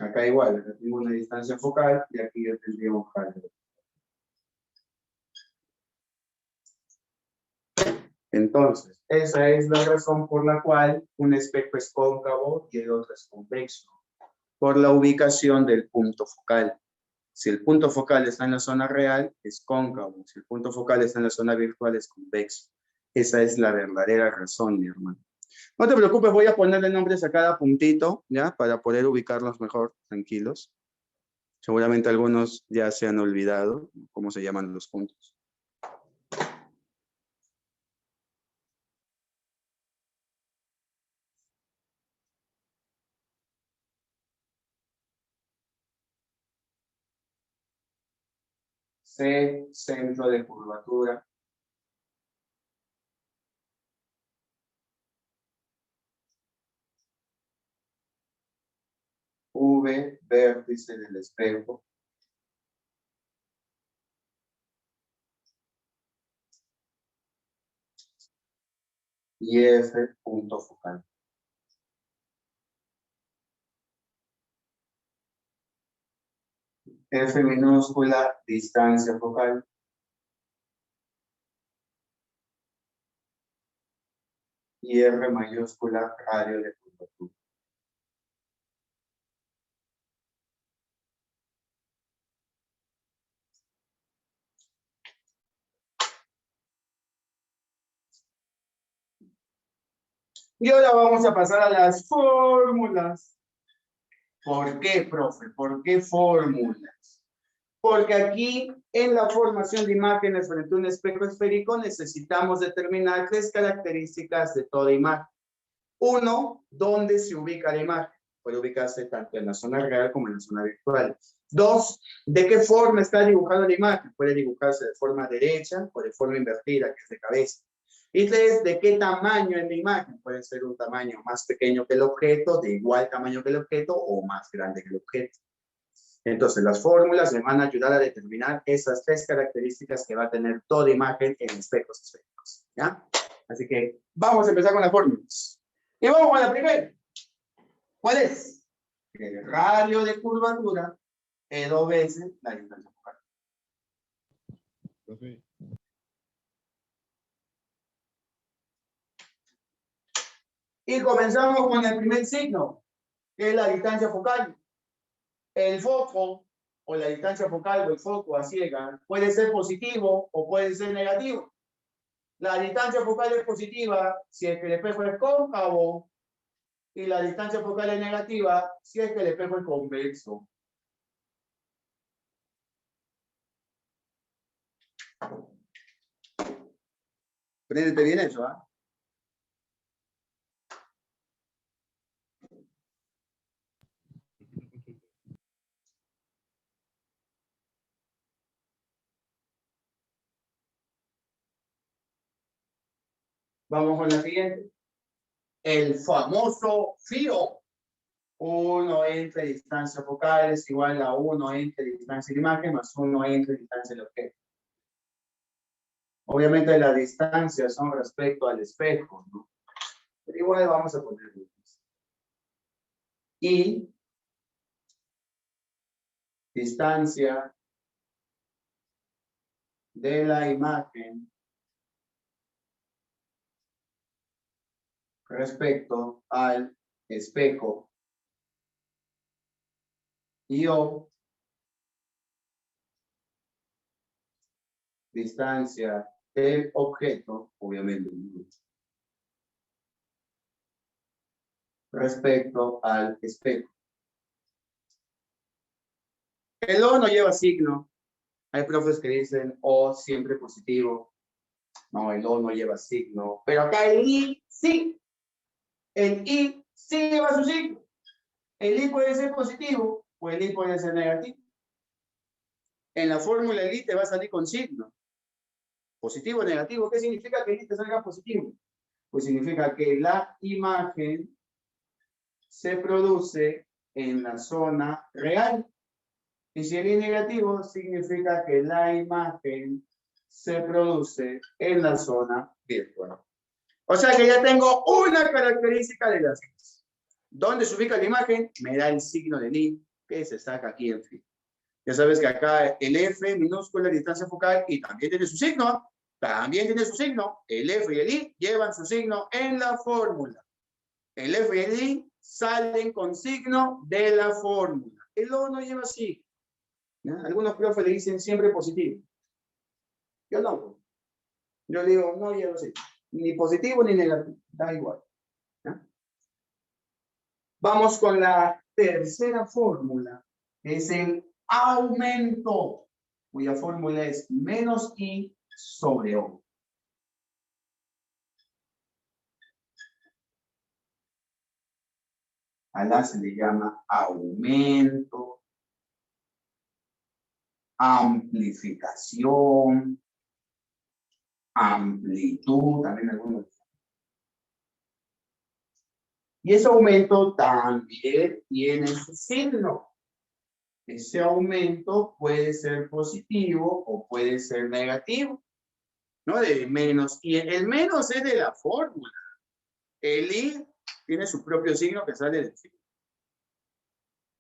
Acá igual, acá tengo una distancia focal y aquí yo tendría un radio. Entonces, esa es la razón por la cual un espejo es cóncavo y el otro es convexo. Por la ubicación del punto focal. Si el punto focal está en la zona real, es cóncavo. Si el punto focal está en la zona virtual, es convexo. Esa es la verdadera razón, mi hermano. No te preocupes, voy a ponerle nombres a cada puntito, ¿ya? Para poder ubicarlos mejor, tranquilos. Seguramente algunos ya se han olvidado cómo se llaman los puntos. C, centro de curvatura. V, vértice del espejo. Y F, punto focal. F minúscula, distancia focal. Y R mayúscula, radio de curvatura. Y ahora vamos a pasar a las fórmulas. ¿Por qué, profe? ¿Por qué fórmulas? Porque aquí en la formación de imágenes frente a un espejo esférico necesitamos determinar 3 características de toda imagen. 1, ¿dónde se ubica la imagen? Puede ubicarse tanto en la zona real como en la zona virtual. 2, ¿de qué forma está dibujada la imagen? Puede dibujarse de forma derecha o de forma invertida, que es de cabeza. Y 3, ¿de qué tamaño en la imagen? Puede ser un tamaño más pequeño que el objeto, de igual tamaño que el objeto o más grande que el objeto. Entonces, las fórmulas me van a ayudar a determinar esas 3 características que va a tener toda imagen en espejos esféricos. ¿Ya? Así que vamos a empezar con las fórmulas. Y vamos con la primera. ¿Cuál es? El radio de curvatura es 2 veces la distancia focal. Profe, Y comenzamos con el primer signo, que es la distancia focal. El foco, o la distancia focal, o el foco a ciega, puede ser positivo o puede ser negativo. La distancia focal es positiva si es que el espejo es cóncavo, y la distancia focal es negativa si es que el espejo es convexo. Préndete bien eso, ¿ah? Vamos con la siguiente. El famoso FIO. 1 entre distancia focal es igual a 1 entre distancia de imagen más 1 entre distancia del objeto. Obviamente las distancias son respecto al espejo, ¿no? Pero igual vamos a poner y distancia de la imagen respecto al espejo y o distancia del objeto, obviamente, respecto al espejo. El O no lleva signo. Hay profes que dicen O siempre positivo. No, el O no lleva signo. Pero acá el I sí. El I sí lleva su signo. El I puede ser positivo o el I puede ser negativo. En la fórmula el I te va a salir con signo. ¿Positivo o negativo? ¿Qué significa que el I te salga positivo? Pues significa que la imagen se produce en la zona real. Y si el I es negativo, significa que la imagen se produce en la zona virtual. O sea que ya tengo una característica de las X. ¿Dónde se ubica la imagen? Me da el signo del I, que se saca aquí en fin. Ya sabes que acá el F minúscula distancia focal y también tiene su signo. También tiene su signo. El F y el I llevan su signo en la fórmula. El F y el I salen con signo de la fórmula. El O no lleva signo. ¿Ya? Algunos profes le dicen siempre positivo. Yo no. Yo le digo, no lleva signo. Ni positivo ni negativo. Da igual. ¿Ya? Vamos con la tercera fórmula. Es el aumento, cuya fórmula es menos I sobre O. A la se le llama aumento, amplificación, amplitud, también algunos. Y ese aumento también tiene su signo. Ese aumento puede ser positivo o puede ser negativo. ¿No? De menos. Y el menos es de la fórmula. El I tiene su propio signo que sale del signo.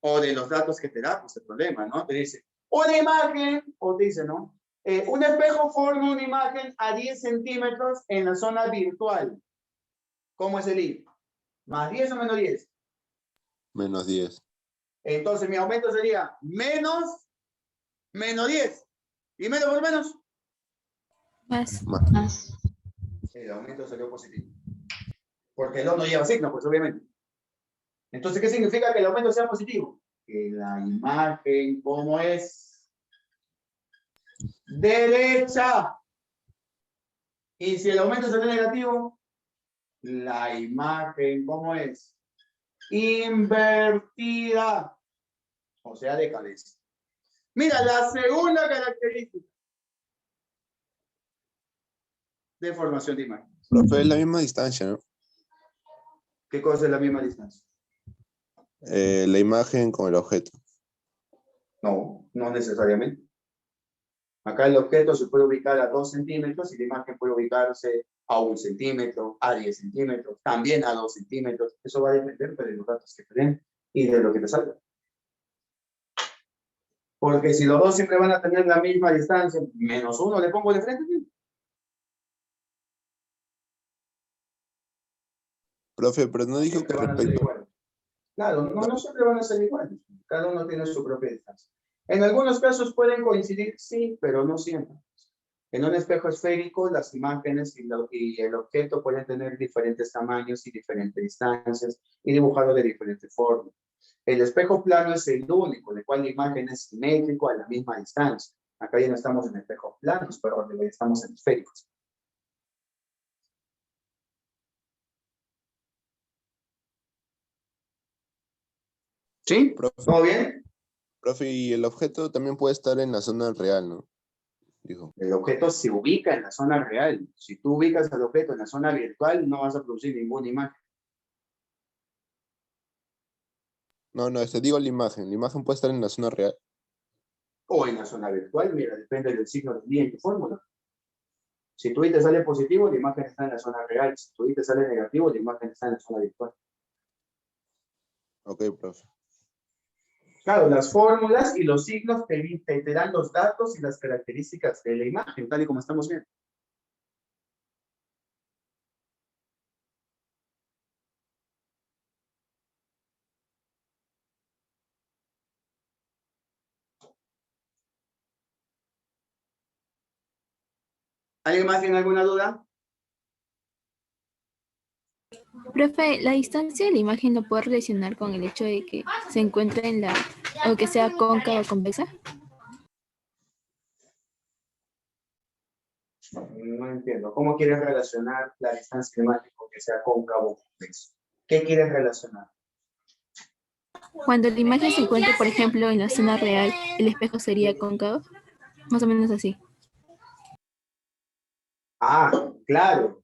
O de los datos que te da, pues el problema, ¿no? Te dice, una imagen, o te dice, ¿no? Un espejo forma una imagen a 10 centímetros en la zona virtual. ¿Cómo es el I? ¿Más 10 o menos 10? Menos 10. Entonces mi aumento sería menos 10. ¿Y menos por menos? Más. Más. El aumento salió positivo. Porque el O no lleva signo, pues obviamente. Entonces, ¿qué significa que el aumento sea positivo? Que la imagen, ¿cómo es? Derecha. Y si el aumento sale negativo, la imagen, ¿cómo es? Invertida. O sea, de cabeza. Mira, la segunda característica de formación de imagen. Profe, es la misma distancia, ¿no? ¿Qué cosa es la misma distancia? La imagen con el objeto. No, no necesariamente. Acá el objeto se puede ubicar a 2 centímetros y la imagen puede ubicarse a 1 centímetro, a 10 centímetros, también a 2 centímetros. Eso va a depender de los datos que te den y de lo que te salga. Porque si los dos siempre van a tener la misma distancia, menos 1 le pongo de frente. Profe, pero no dijo que Siempre van a ser respecto. iguales. Claro, no siempre van a ser iguales. Cada uno tiene su propia distancia. En algunos casos pueden coincidir, sí, pero no siempre. En un espejo esférico, las imágenes y el objeto pueden tener diferentes tamaños y diferentes distancias y dibujado de diferentes formas. El espejo plano es el único, en el cual la imagen es simétrico a la misma distancia. Acá ya no estamos en espejos planos, pero estamos en esféricos. ¿Sí? Profe, ¿Todo bien? profe, y el objeto también puede estar en la zona real, ¿no? Dijo. El objeto se ubica en la zona real. Si tú ubicas al objeto en la zona virtual, no vas a producir ninguna imagen. No, digo la imagen. La imagen puede estar en la zona real. O en la zona virtual, mira, depende del signo del día en tu fórmula. Si tu I te sale positivo, la imagen está en la zona real. Si tu I te sale negativo, la imagen está en la zona virtual. Ok, profe. Claro, las fórmulas y los signos te dan los datos y las características de la imagen, tal y como estamos viendo. ¿Alguien más tiene alguna duda? Profe, la distancia de la imagen lo puedo relacionar con el hecho de que se encuentre en la, o que sea cóncava o convexa. No entiendo. ¿Cómo quieres relacionar la distancia de imagen con que sea cóncavo o convexo? ¿Qué quieres relacionar? Cuando la imagen se encuentre, por ejemplo, en la zona real, el espejo sería cóncavo, más o menos así. Ah, claro.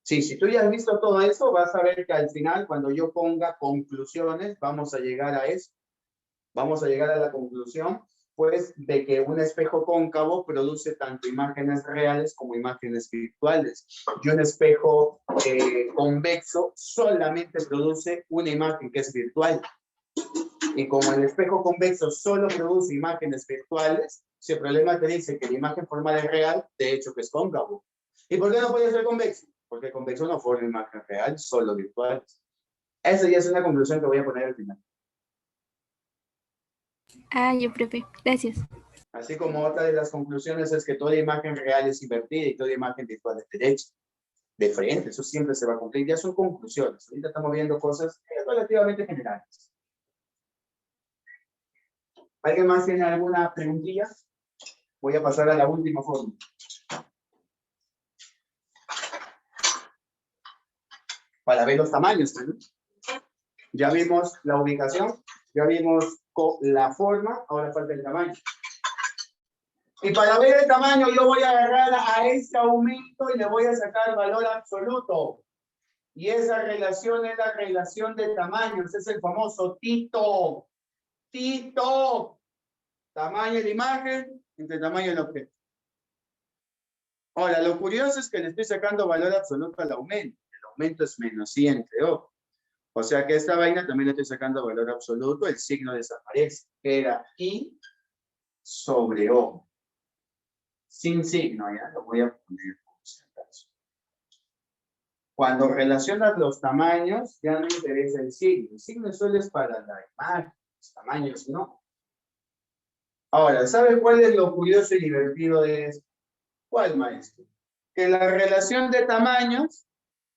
Sí, si tú ya has visto todo eso, vas a ver que al final, cuando yo ponga conclusiones, vamos a llegar a eso. Vamos a llegar a la conclusión, pues, de que un espejo cóncavo produce tanto imágenes reales como imágenes virtuales. Y un espejo convexo solamente produce una imagen que es virtual. Y como el espejo convexo solo produce imágenes virtuales, si el problema te dice que la imagen formal es real, de hecho que es cóncavo. ¿Y por qué no puede ser convexo? Porque el convexo no forma imagen real, solo virtuales. Esa ya es una conclusión que voy a poner al final. Ah, yo, profe. Gracias. Así como otra de las conclusiones es que toda imagen real es invertida y toda imagen virtual es derecha. De frente, eso siempre se va a cumplir. Ya son conclusiones. Ahorita estamos viendo cosas relativamente generales. ¿Alguien más tiene alguna preguntilla? Voy a pasar a la última fórmula. Para ver los tamaños, ¿no? Ya vimos la ubicación, ya vimos la forma, ahora falta el tamaño. Y para ver el tamaño yo voy a agarrar a este aumento y le voy a sacar valor absoluto. Y esa relación es la relación de tamaños, es el famoso Tito. Tito. Tamaño de la imagen entre tamaño del objeto. Ahora, lo curioso es que le estoy sacando valor absoluto al aumento. El aumento es menos I entre O. O sea que a esta vaina también le estoy sacando valor absoluto, el signo desaparece. Era I sobre O. Sin signo, ya lo voy a poner por si acaso. Cuando relacionas los tamaños, ya no interesa el signo. El signo solo es para la imagen, los tamaños no. Ahora, ¿sabe cuál es lo curioso y divertido de esto? ¿Cuál, maestro? Que la relación de tamaños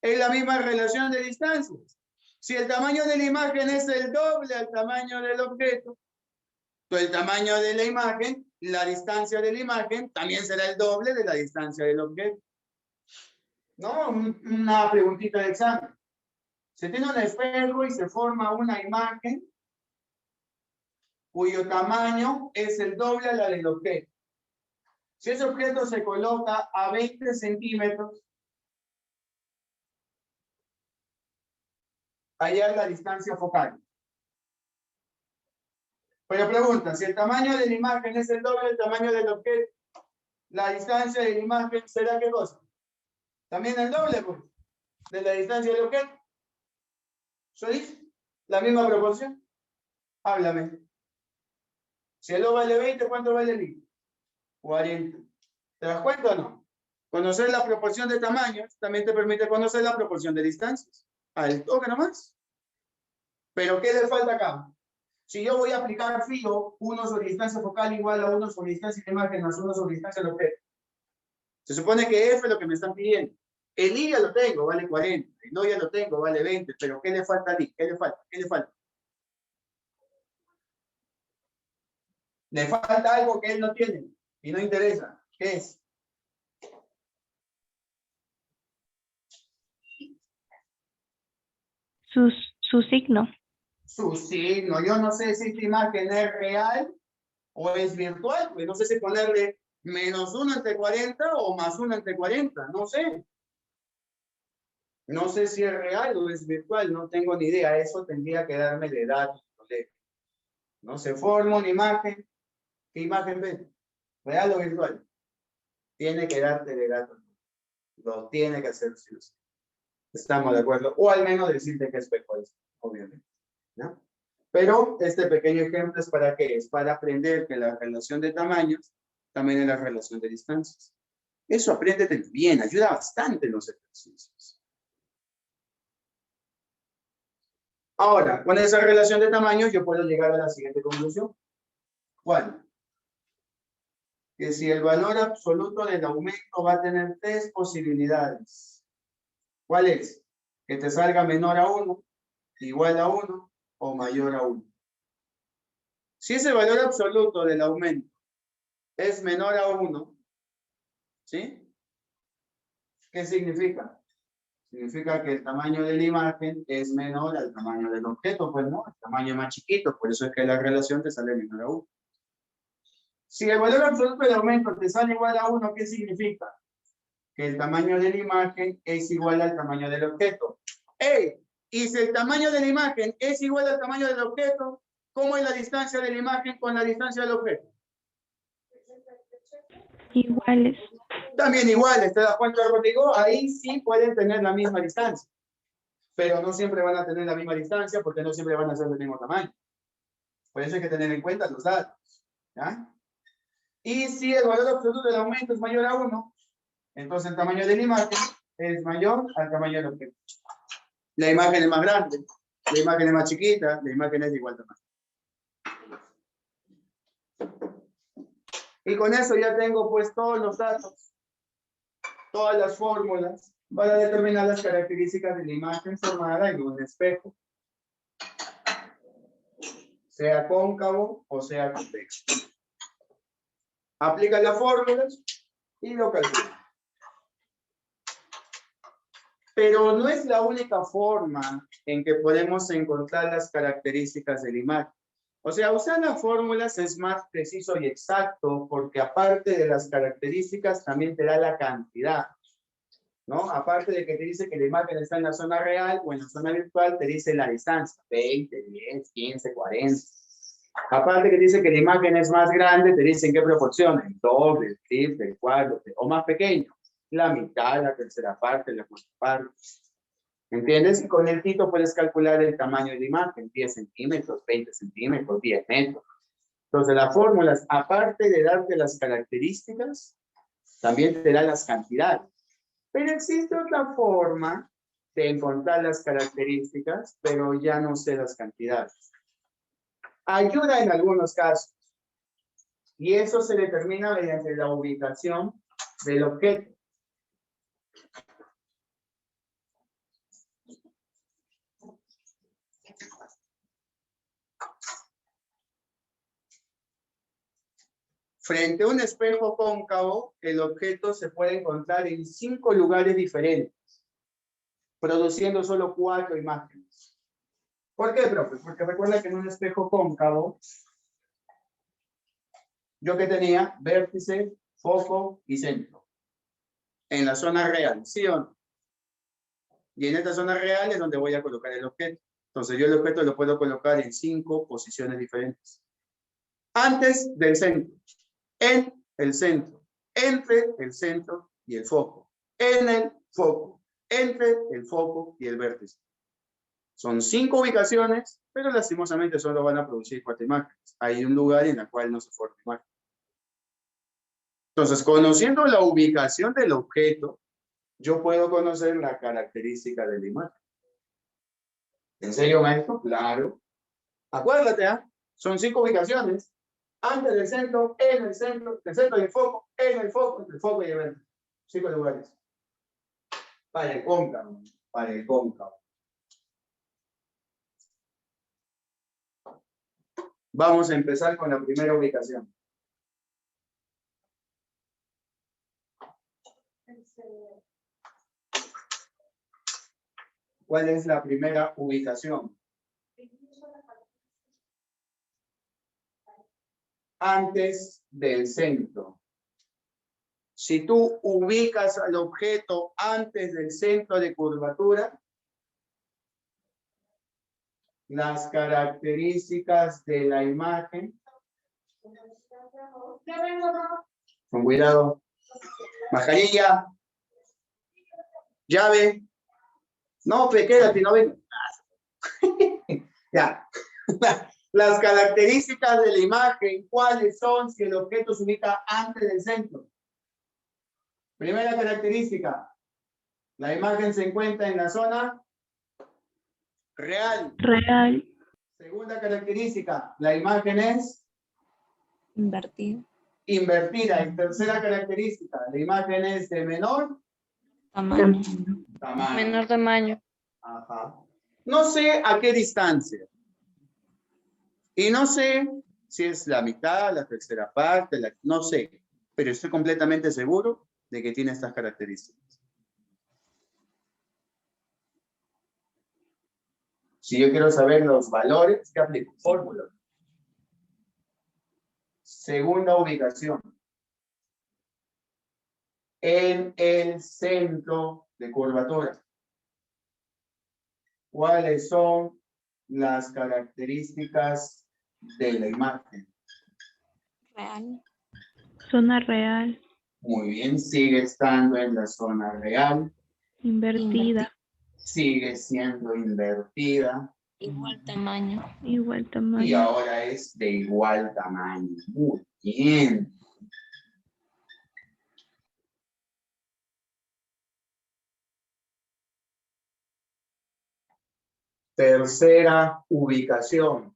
es la misma relación de distancias. Si el tamaño de la imagen es el doble al tamaño del objeto, pues el tamaño de la imagen, la distancia de la imagen, también será el doble de la distancia del objeto. ¿No? Una preguntita de examen. Se tiene un espejo y se forma una imagen cuyo tamaño es el doble a la del objeto. Si ese objeto se coloca a 20 centímetros, allá es la distancia focal. Pero pregunta, si el tamaño de la imagen es el doble del tamaño del objeto, la distancia de la imagen será ¿qué cosa? También el doble, pues, de la distancia del objeto. ¿Sois? ¿La misma proporción? Háblame. Si el O vale 20, ¿cuánto vale el I? 40. ¿Te das cuenta o no? Conocer la proporción de tamaños también te permite conocer la proporción de distancias. Al toque nomás. ¿Pero qué le falta acá? Si yo voy a aplicar filo, 1 sobre distancia focal igual a 1 sobre distancia de imagen más 1 sobre distancia del objeto. Se supone que F es lo que me están pidiendo. El I ya lo tengo, vale 40. El O ya lo tengo, vale 20. Pero ¿qué le falta al I? ¿Qué le falta? ¿Qué le falta? Le falta algo que él no tiene y no interesa. ¿Qué es? Su signo. Su signo. Yo no sé si esta imagen es real o es virtual. Pues no sé si ponerle menos 1 entre 40 o más 1 entre 40. No sé. No sé si es real o es virtual. No tengo ni idea. Eso tendría que darme de datos. No se forma una imagen. ¿Qué imagen ves? ¿Real o virtual? Tiene que darte de datos. Lo tiene que hacer sí o sí. Estamos de acuerdo. O al menos decirte que es espejo es, obviamente. ¿No? Pero este pequeño ejemplo es para qué? Es para aprender que la relación de tamaños también es la relación de distancias. Eso apréndete bien, ayuda bastante en los ejercicios. Ahora, con esa relación de tamaños yo puedo llegar a la siguiente conclusión. ¿Cuál? Que si el valor absoluto del aumento va a tener 3 posibilidades. ¿Cuál es? Que te salga menor a 1, igual a 1 o mayor a 1. Si ese valor absoluto del aumento es menor a 1, ¿sí? ¿Qué significa? Significa que el tamaño de la imagen es menor al tamaño del objeto, pues no, el tamaño es más chiquito, por eso es que la relación te sale menor a 1. Si el valor absoluto del aumento te sale igual a 1, ¿qué significa? que el tamaño de la imagen es igual al tamaño del objeto. ¡Ey! Y si el tamaño de la imagen es igual al tamaño del objeto, ¿cómo es la distancia de la imagen con la distancia del objeto? Iguales. También iguales, ¿te das cuenta de lo que digo? Ahí sí pueden tener la misma distancia. Pero no siempre van a tener la misma distancia porque no siempre van a ser del mismo tamaño. Por eso hay que tener en cuenta los datos. ¿Ya? Y si el valor absoluto del aumento es mayor a 1, entonces el tamaño de la imagen es mayor al tamaño del objeto. La imagen es más grande, la imagen es más chiquita, la imagen es de igual tamaño. Y con eso ya tengo pues todos los datos, todas las fórmulas para determinar las características de la imagen formada en un espejo, sea cóncavo o sea convexo. Aplica las fórmulas y lo calcula. Pero no es la única forma en que podemos encontrar las características de la imagen. O sea, usar las fórmulas es más preciso y exacto porque aparte de las características también te da la cantidad, ¿no? Aparte de que te dice que la imagen está en la zona real o en la zona virtual, te dice la distancia, 20, 10, 15, 40. Aparte que te dice que la imagen es más grande, te dice en qué proporción, el doble, el triple, el cuádruple, o más pequeño, la mitad, la tercera parte, la cuarta parte. ¿Entiendes? Y con el Tito puedes calcular el tamaño de la imagen, 10 centímetros, 20 centímetros, 10 metros. Entonces las fórmulas, aparte de darte las características, también te dan las cantidades. Pero existe otra forma de encontrar las características, pero ya no sé las cantidades. Ayuda en algunos casos. Y eso se determina mediante la ubicación del objeto. Frente a un espejo cóncavo, el objeto se puede encontrar en 5 lugares diferentes, produciendo solo 4 imágenes. ¿Por qué, profe? Porque recuerda que en un espejo cóncavo, yo que tenía vértice, foco y centro. En la zona real, ¿sí o no? Y en esta zona real es donde voy a colocar el objeto. Entonces yo el objeto lo puedo colocar en 5 posiciones diferentes. Antes del centro, en el centro, entre el centro y el foco, en el foco, entre el foco y el vértice. Son 5 ubicaciones, pero lastimosamente solo van a producir 4 imágenes. Hay un lugar en el cual no se forma imagen. Entonces, conociendo la ubicación del objeto, yo puedo conocer la característica de la imagen. ¿En serio, maestro? Claro. Acuérdate, ¿eh? Son 5 ubicaciones. Antes del centro, en el centro, del centro y el foco, en el foco, entre el foco y el vértice. 5 lugares. Para el cóncavo. Para el cóncavo. Vamos a empezar con la primera ubicación. ¿Cuál es la primera ubicación? Antes del centro. Si tú ubicas al objeto antes del centro de curvatura, las características de la imagen. Con cuidado. Mascarilla. Llave. No, quédate, no ven. Ya. Las características de la imagen, ¿cuáles son si el objeto se ubica antes del centro? Primera característica, la imagen se encuentra en la zona real. Real. Segunda característica, la imagen es Invertido. invertida. Y tercera característica, la imagen es de menor Tamaño. tamaño. Menor tamaño. Ajá. No sé a qué distancia. Y no sé si es la mitad, la tercera parte, no sé. Pero estoy completamente seguro de que tiene estas características. Si yo quiero saber los valores, ¿qué aplico? Fórmula. Segunda ubicación. en el centro de curvatura. ¿Cuáles son las características de la imagen? Real. Zona real. Muy bien, sigue estando en la zona real, Invertida. sigue siendo invertida Igual tamaño. Igual y tamaño. ahora es de igual tamaño. Muy bien. Tercera ubicación.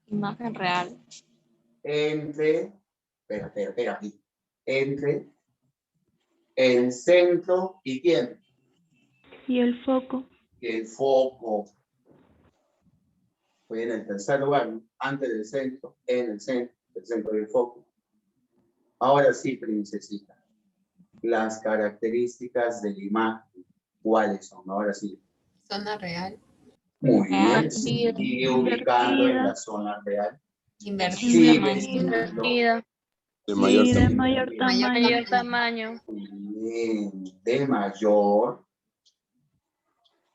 Imagen real. Entre el centro y quién, Y el foco. el foco. Fue en el tercer lugar, ¿no? Antes del centro, en el centro del foco. Ahora sí, princesita, las características de la imagen, ¿cuáles son? Ahora sí. Zona real. Muy bien, Real. sigue ubicando en Invertida. la zona real. Invertida. Sigue siendo De mayor Y de tamaño. mayor tamaño. Mayor tamaño. bien, de mayor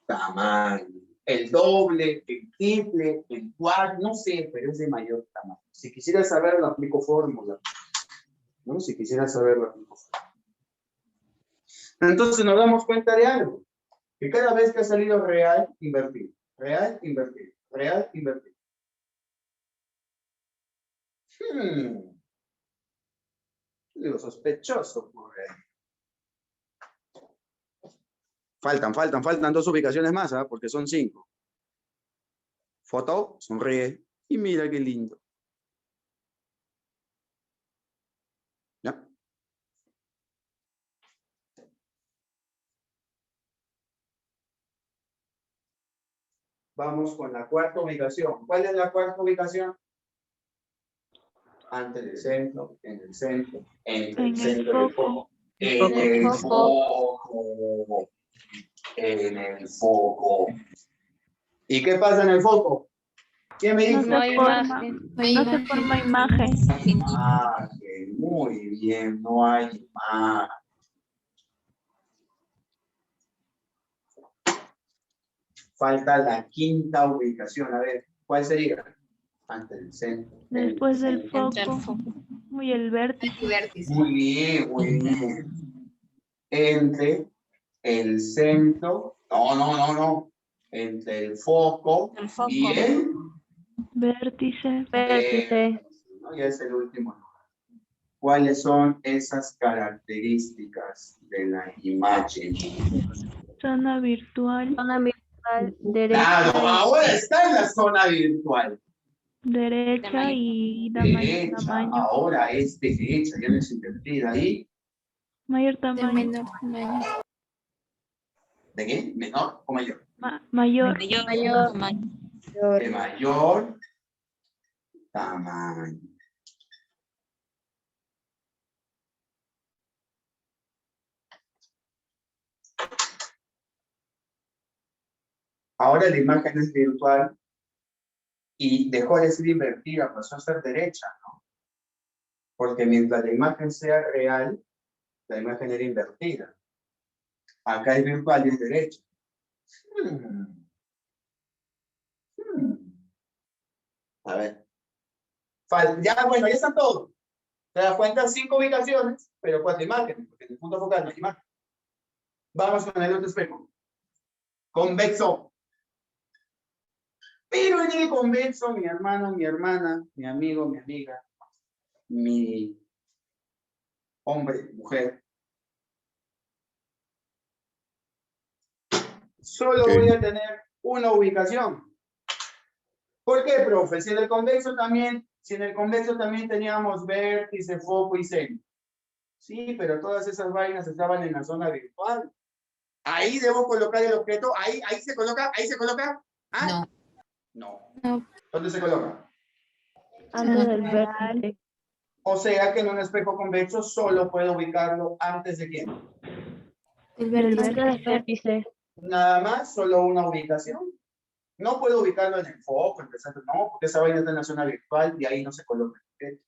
tamaño. El doble, el triple, el cuádruple, no sé, pero es de mayor tamaño. Si quisiera saberlo, aplico fórmula. ¿No? Si quisiera saberlo, aplico fórmula. Entonces nos damos cuenta de algo. Que cada vez que ha salido real, invertido. Real, invertido. Real, invertido. Lo sospechoso ocurre ahí. Faltan 2 ubicaciones más, ¿ah? Porque son 5. Foto, sonríe y mira qué lindo. ¿Ya? Vamos con la cuarta ubicación. ¿Cuál es la cuarta ubicación? Antes del centro, en el centro, entre el En el centro y el foco. foco. En el foco. En el foco. ¿Y qué pasa en el foco? ¿Quién me dice? No se forma. No se forma imagen. Imagen. Muy bien, no hay imagen. Falta la quinta ubicación. A ver, ¿cuál sería? Antes del centro. Después del Entre el foco. foco. Y el vértice. Vértice. Muy bien, muy bien. Entre el centro. No. Entre el foco. El foco. Y el Vértice. Vértice. ¿no? Ya es el último lugar. ¿Cuáles son esas características de la imagen? Zona virtual. Zona virtual derecha. Claro, ahora está en la zona virtual. Derecha y Derecha, tamaño. ahora es derecha, ya no es invertida. ¿Y Mayor De tamaño. menor tamaño. de qué? ¿Menor o mayor? Mayor. Mayor tamaño. De mayor tamaño. Ahora la imagen es virtual y dejó de ser invertida, pasó a ser derecha, ¿no? Porque mientras la imagen sea real, la imagen era invertida. Acá es virtual y es derecha. A ver. Ya, bueno, ya está todo. Te das cuenta, 5 ubicaciones, pero 4 imágenes, porque en el punto focal no hay imagen. Vamos con el otro espejo. Convexo. Pero en el convexo, mi hermano, mi hermana, mi amigo, mi amiga, mi hombre, mujer, solo Ok. voy a tener una ubicación. ¿Por qué, profe? Si en el convexo también teníamos vértice, foco y centro. Sí, pero todas esas vainas estaban en la zona virtual. Ahí debo colocar el objeto. Ahí se coloca. ¿Ah? No. No. ¿Dónde se coloca? Antes del vértice. O sea que en un espejo convexo solo puedo ubicarlo antes de quién. El Del vértice. Antes del vértice. Nada más, solo una ubicación. No puedo ubicarlo en el foco, en el centro, no, porque esa vaina está en la zona virtual y ahí no se coloca el objeto.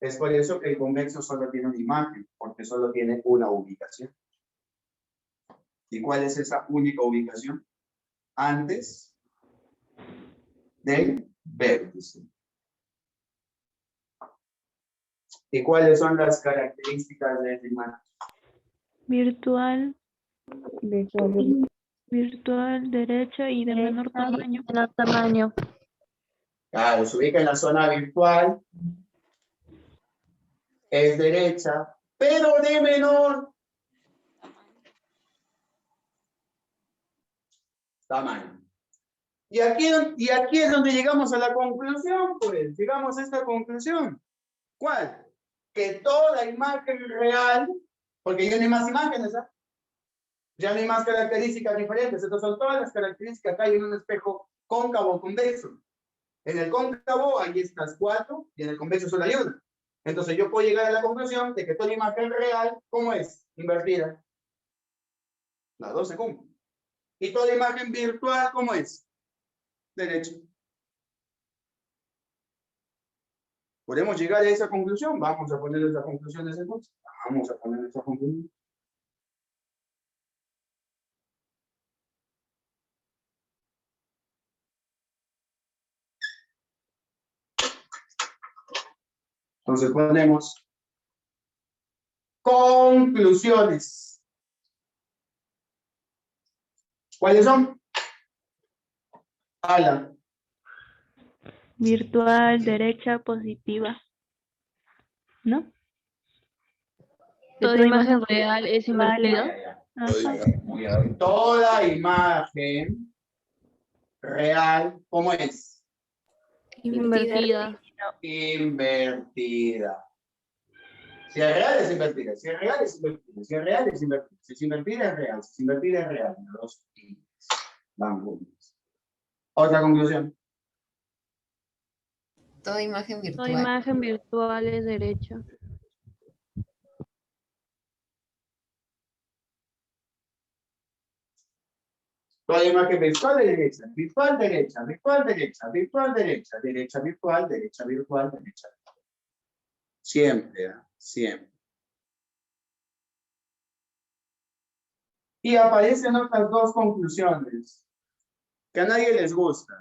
Es por eso que el convexo solo tiene una imagen, porque solo tiene una ubicación. ¿Y cuál es esa única ubicación? Antes del vértice. ¿Y cuáles son las características de esta imagen? Virtual, virtual, derecha y de menor tamaño. Menor tamaño. Claro, se ubica en la zona virtual, es derecha, pero de menor tamaño. Y aquí es donde llegamos a la conclusión, pues, llegamos a esta conclusión. ¿Cuál? Que toda imagen real, porque ya no hay más imágenes, ¿ah? Ya no hay más características diferentes, estas son todas las características que hay en un espejo cóncavo o convexo. En el cóncavo hay estas 4 y en el convexo solo hay una. Entonces yo puedo llegar a la conclusión de que toda imagen real, ¿cómo es? Invertida. Las dos se cumplen. Y toda imagen virtual, ¿cómo es? Derecha. ¿Podemos llegar a esa conclusión? Vamos a poner esas conclusiones entonces. Vamos a poner esa conclusión. Entonces ponemos conclusiones. ¿Cuáles son? Alan. Virtual, derecha, positiva. ¿No? Toda imagen real es invertida. Ajá. Toda imagen real, ¿cómo es? Invertida. Invertida. Si es real, es invertida. Si es real, es invertida. Si es real, es invertida. Si es invertida, es real. Si es invertida, es real. Los vamos. Otra conclusión. Toda imagen Toda virtual. imagen virtual es derecha. Toda imagen virtual de derecha, virtual derecha, virtual derecha, virtual derecha, derecha virtual, derecha virtual, derecha. Siempre, ¿eh? Siempre. Y aparecen otras dos conclusiones que a nadie les gusta.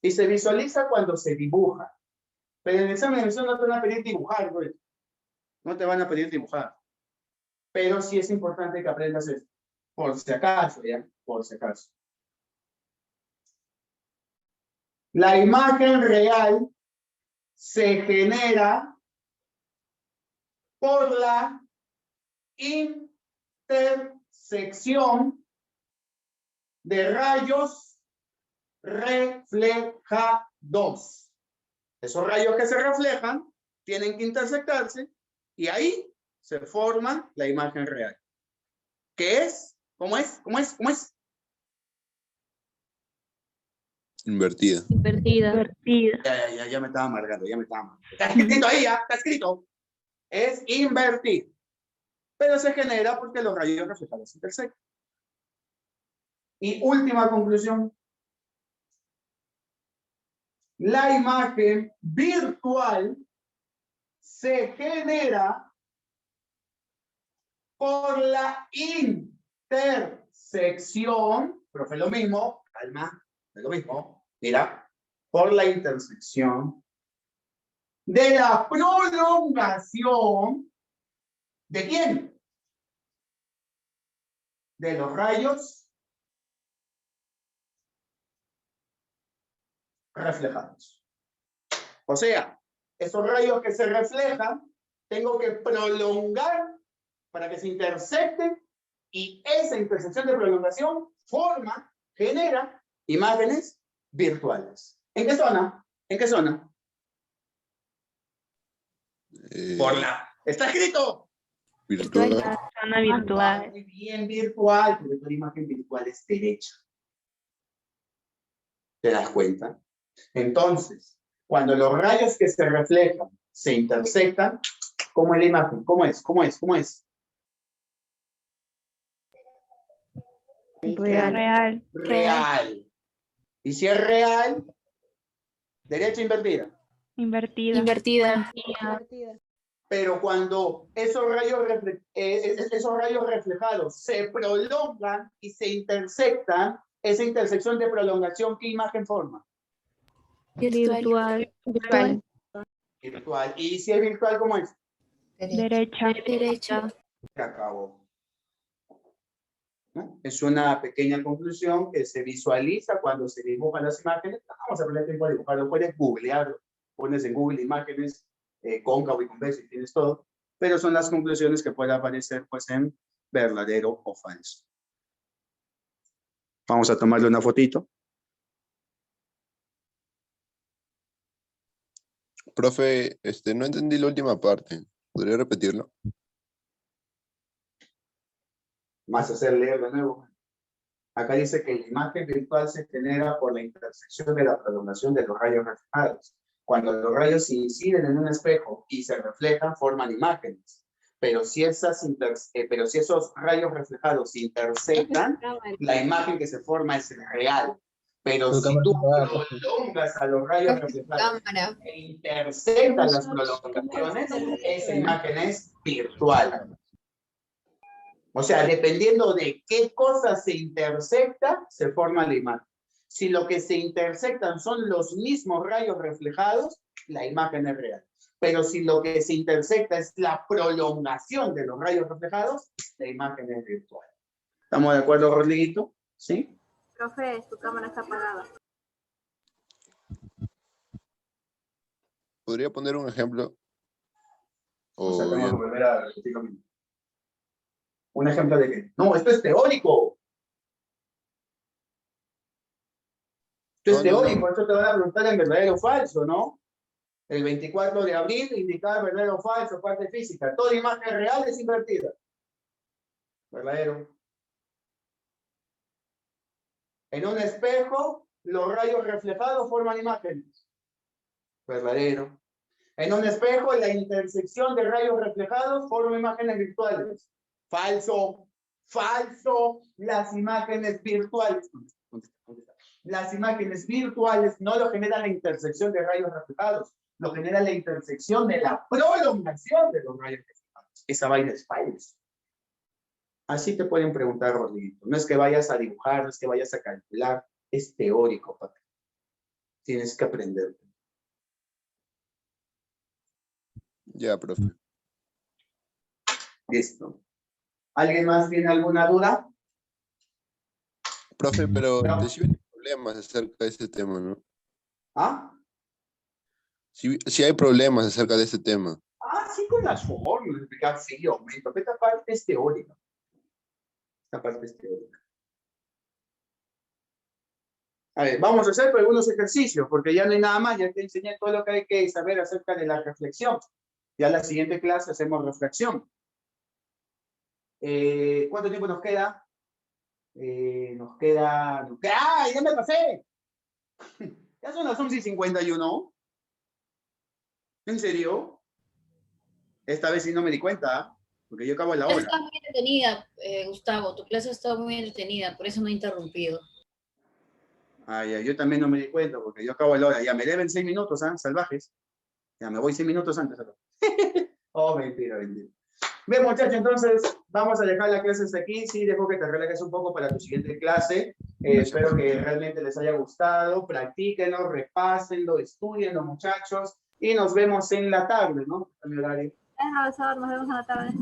Y se visualiza cuando se dibuja. Pero en el examen de emisión no te van a pedir dibujar, güey. No te van a pedir dibujar. Pero sí es importante que aprendas esto. Por si acaso, ¿ya? Por si acaso. La imagen real se genera por la intersección de rayos reflejados. Esos rayos que se reflejan tienen que intersectarse y ahí se forma la imagen real. ¿Qué es? ¿Cómo es? ¿Cómo es? ¿Cómo es? Invertida. Invertida. Invertida. Ya me estaba amargando, ya me estaba amargando. Está escrito ahí, ya, está escrito. Es invertir. Pero se genera porque los rayos reflejados se intersectan. Y última conclusión. La imagen virtual se genera por la intersección, profe, lo mismo, calma, es lo mismo, mira, por la intersección de la prolongación, ¿de quién? De los rayos reflejados. O sea, esos rayos que se reflejan, tengo que prolongar para que se intersecten y esa intersección de prolongación forma, genera imágenes virtuales. ¿En qué zona? ¿En qué zona? Por la... ¿Está escrito? Virtual. Zona virtual. Muy bien, virtual, porque toda imagen virtual es derecha. ¿Te das cuenta? Entonces, cuando los rayos que se reflejan se intersectan, ¿cómo es la imagen? ¿Cómo es? ¿Cómo es? ¿Cómo es? Real. Real. Y si es real, derecha invertida. Invertida. Invertida. Pero cuando esos esos rayos reflejados se prolongan y se intersectan, esa intersección de prolongación, ¿qué imagen forma? Virtual. Virtual. Virtual. ¿Y si es virtual, cómo es? Derecha. Derecha. Se acabó. ¿No? Es una pequeña conclusión que se visualiza cuando se dibujan las imágenes. Vamos a perder tiempo a dibujarlo. Puedes googlearlo. Pones en Google imágenes cóncavo y convexo y tienes todo. Pero son las conclusiones que pueden aparecer pues en verdadero o falso. Vamos a tomarle una fotito. Profe, no entendí la última parte. ¿Podría repetirlo? Más hacer leer de nuevo. Acá dice que la imagen virtual se genera por la intersección de la prolongación de los rayos reflejados. Cuando los rayos inciden en un espejo y se reflejan, forman imágenes. Pero si esos rayos reflejados se intersectan, la imagen que se forma es real. Pero si tú prolongas a los rayos reflejados e intersectas las prolongaciones, esa imagen es virtual. O sea, dependiendo de qué cosa se intersecta, se forma la imagen. Si lo que se intersectan son los mismos rayos reflejados, la imagen es real. Pero si lo que se intersecta es la prolongación de los rayos reflejados, la imagen es virtual. ¿Estamos de acuerdo, Rodriguito? ¿Sí? Profe, tu cámara está apagada. ¿Podría poner un ejemplo? O sea, O tengo ya que no. volver a repetir lo mismo. ¿Un ejemplo de qué? No, esto es teórico. Esto es teórico, esto te van a preguntar en verdadero o falso, ¿no? El 24 de abril indicaba verdadero o falso, parte física. Toda imagen real es invertida. Verdadero. En un espejo, los rayos reflejados forman imágenes. Verdadero. En un espejo, la intersección de rayos reflejados forma imágenes virtuales. Falso. Falso. Las imágenes virtuales. Las imágenes virtuales no lo genera la intersección de rayos reflejados, lo genera la intersección de la prolongación de los rayos reflejados. Esa vaina es falsa. Así te pueden preguntar, Rodrigo. No es que vayas a dibujar, no es que vayas a calcular, es teórico, papi. Tienes que aprender. Ya, profe. Listo. ¿Alguien más tiene alguna duda? Profe, pero No. sí hay problemas acerca de este tema, ¿no? ¿Ah? Sí hay problemas acerca de este tema. Sí, con las fórmulas, explicar sí, aumento. Esta parte es teórica. Esta parte es teórica. A ver, vamos a hacer algunos ejercicios, porque ya no hay nada más, ya te enseñé todo lo que hay que saber acerca de la reflexión. Ya en la siguiente clase hacemos reflexión. ¿Cuánto tiempo nos queda? Nos queda... ¡Ah! ¡Ya me pasé! Ya son las 11:51. ¿En serio? Esta vez sí no me di cuenta, porque yo acabo a la hora. Está muy entretenida, Gustavo. Tu clase está muy entretenida, por eso no he interrumpido. Ya, yo también no me di cuenta, porque yo acabo a la hora. Ya me deben 6 minutos, salvajes. Ya me voy 6 minutos antes. Oh, mentira, mentira. Bien, muchachos, entonces vamos a dejar la clase hasta aquí. Sí, dejo que te relajes un poco para tu siguiente clase. Espero que realmente les haya gustado. Practíquenlo, repásenlo, estudienlo, muchachos. Y nos vemos en la tarde, ¿no? A mi horario. Profesor, nos vemos en la tarde.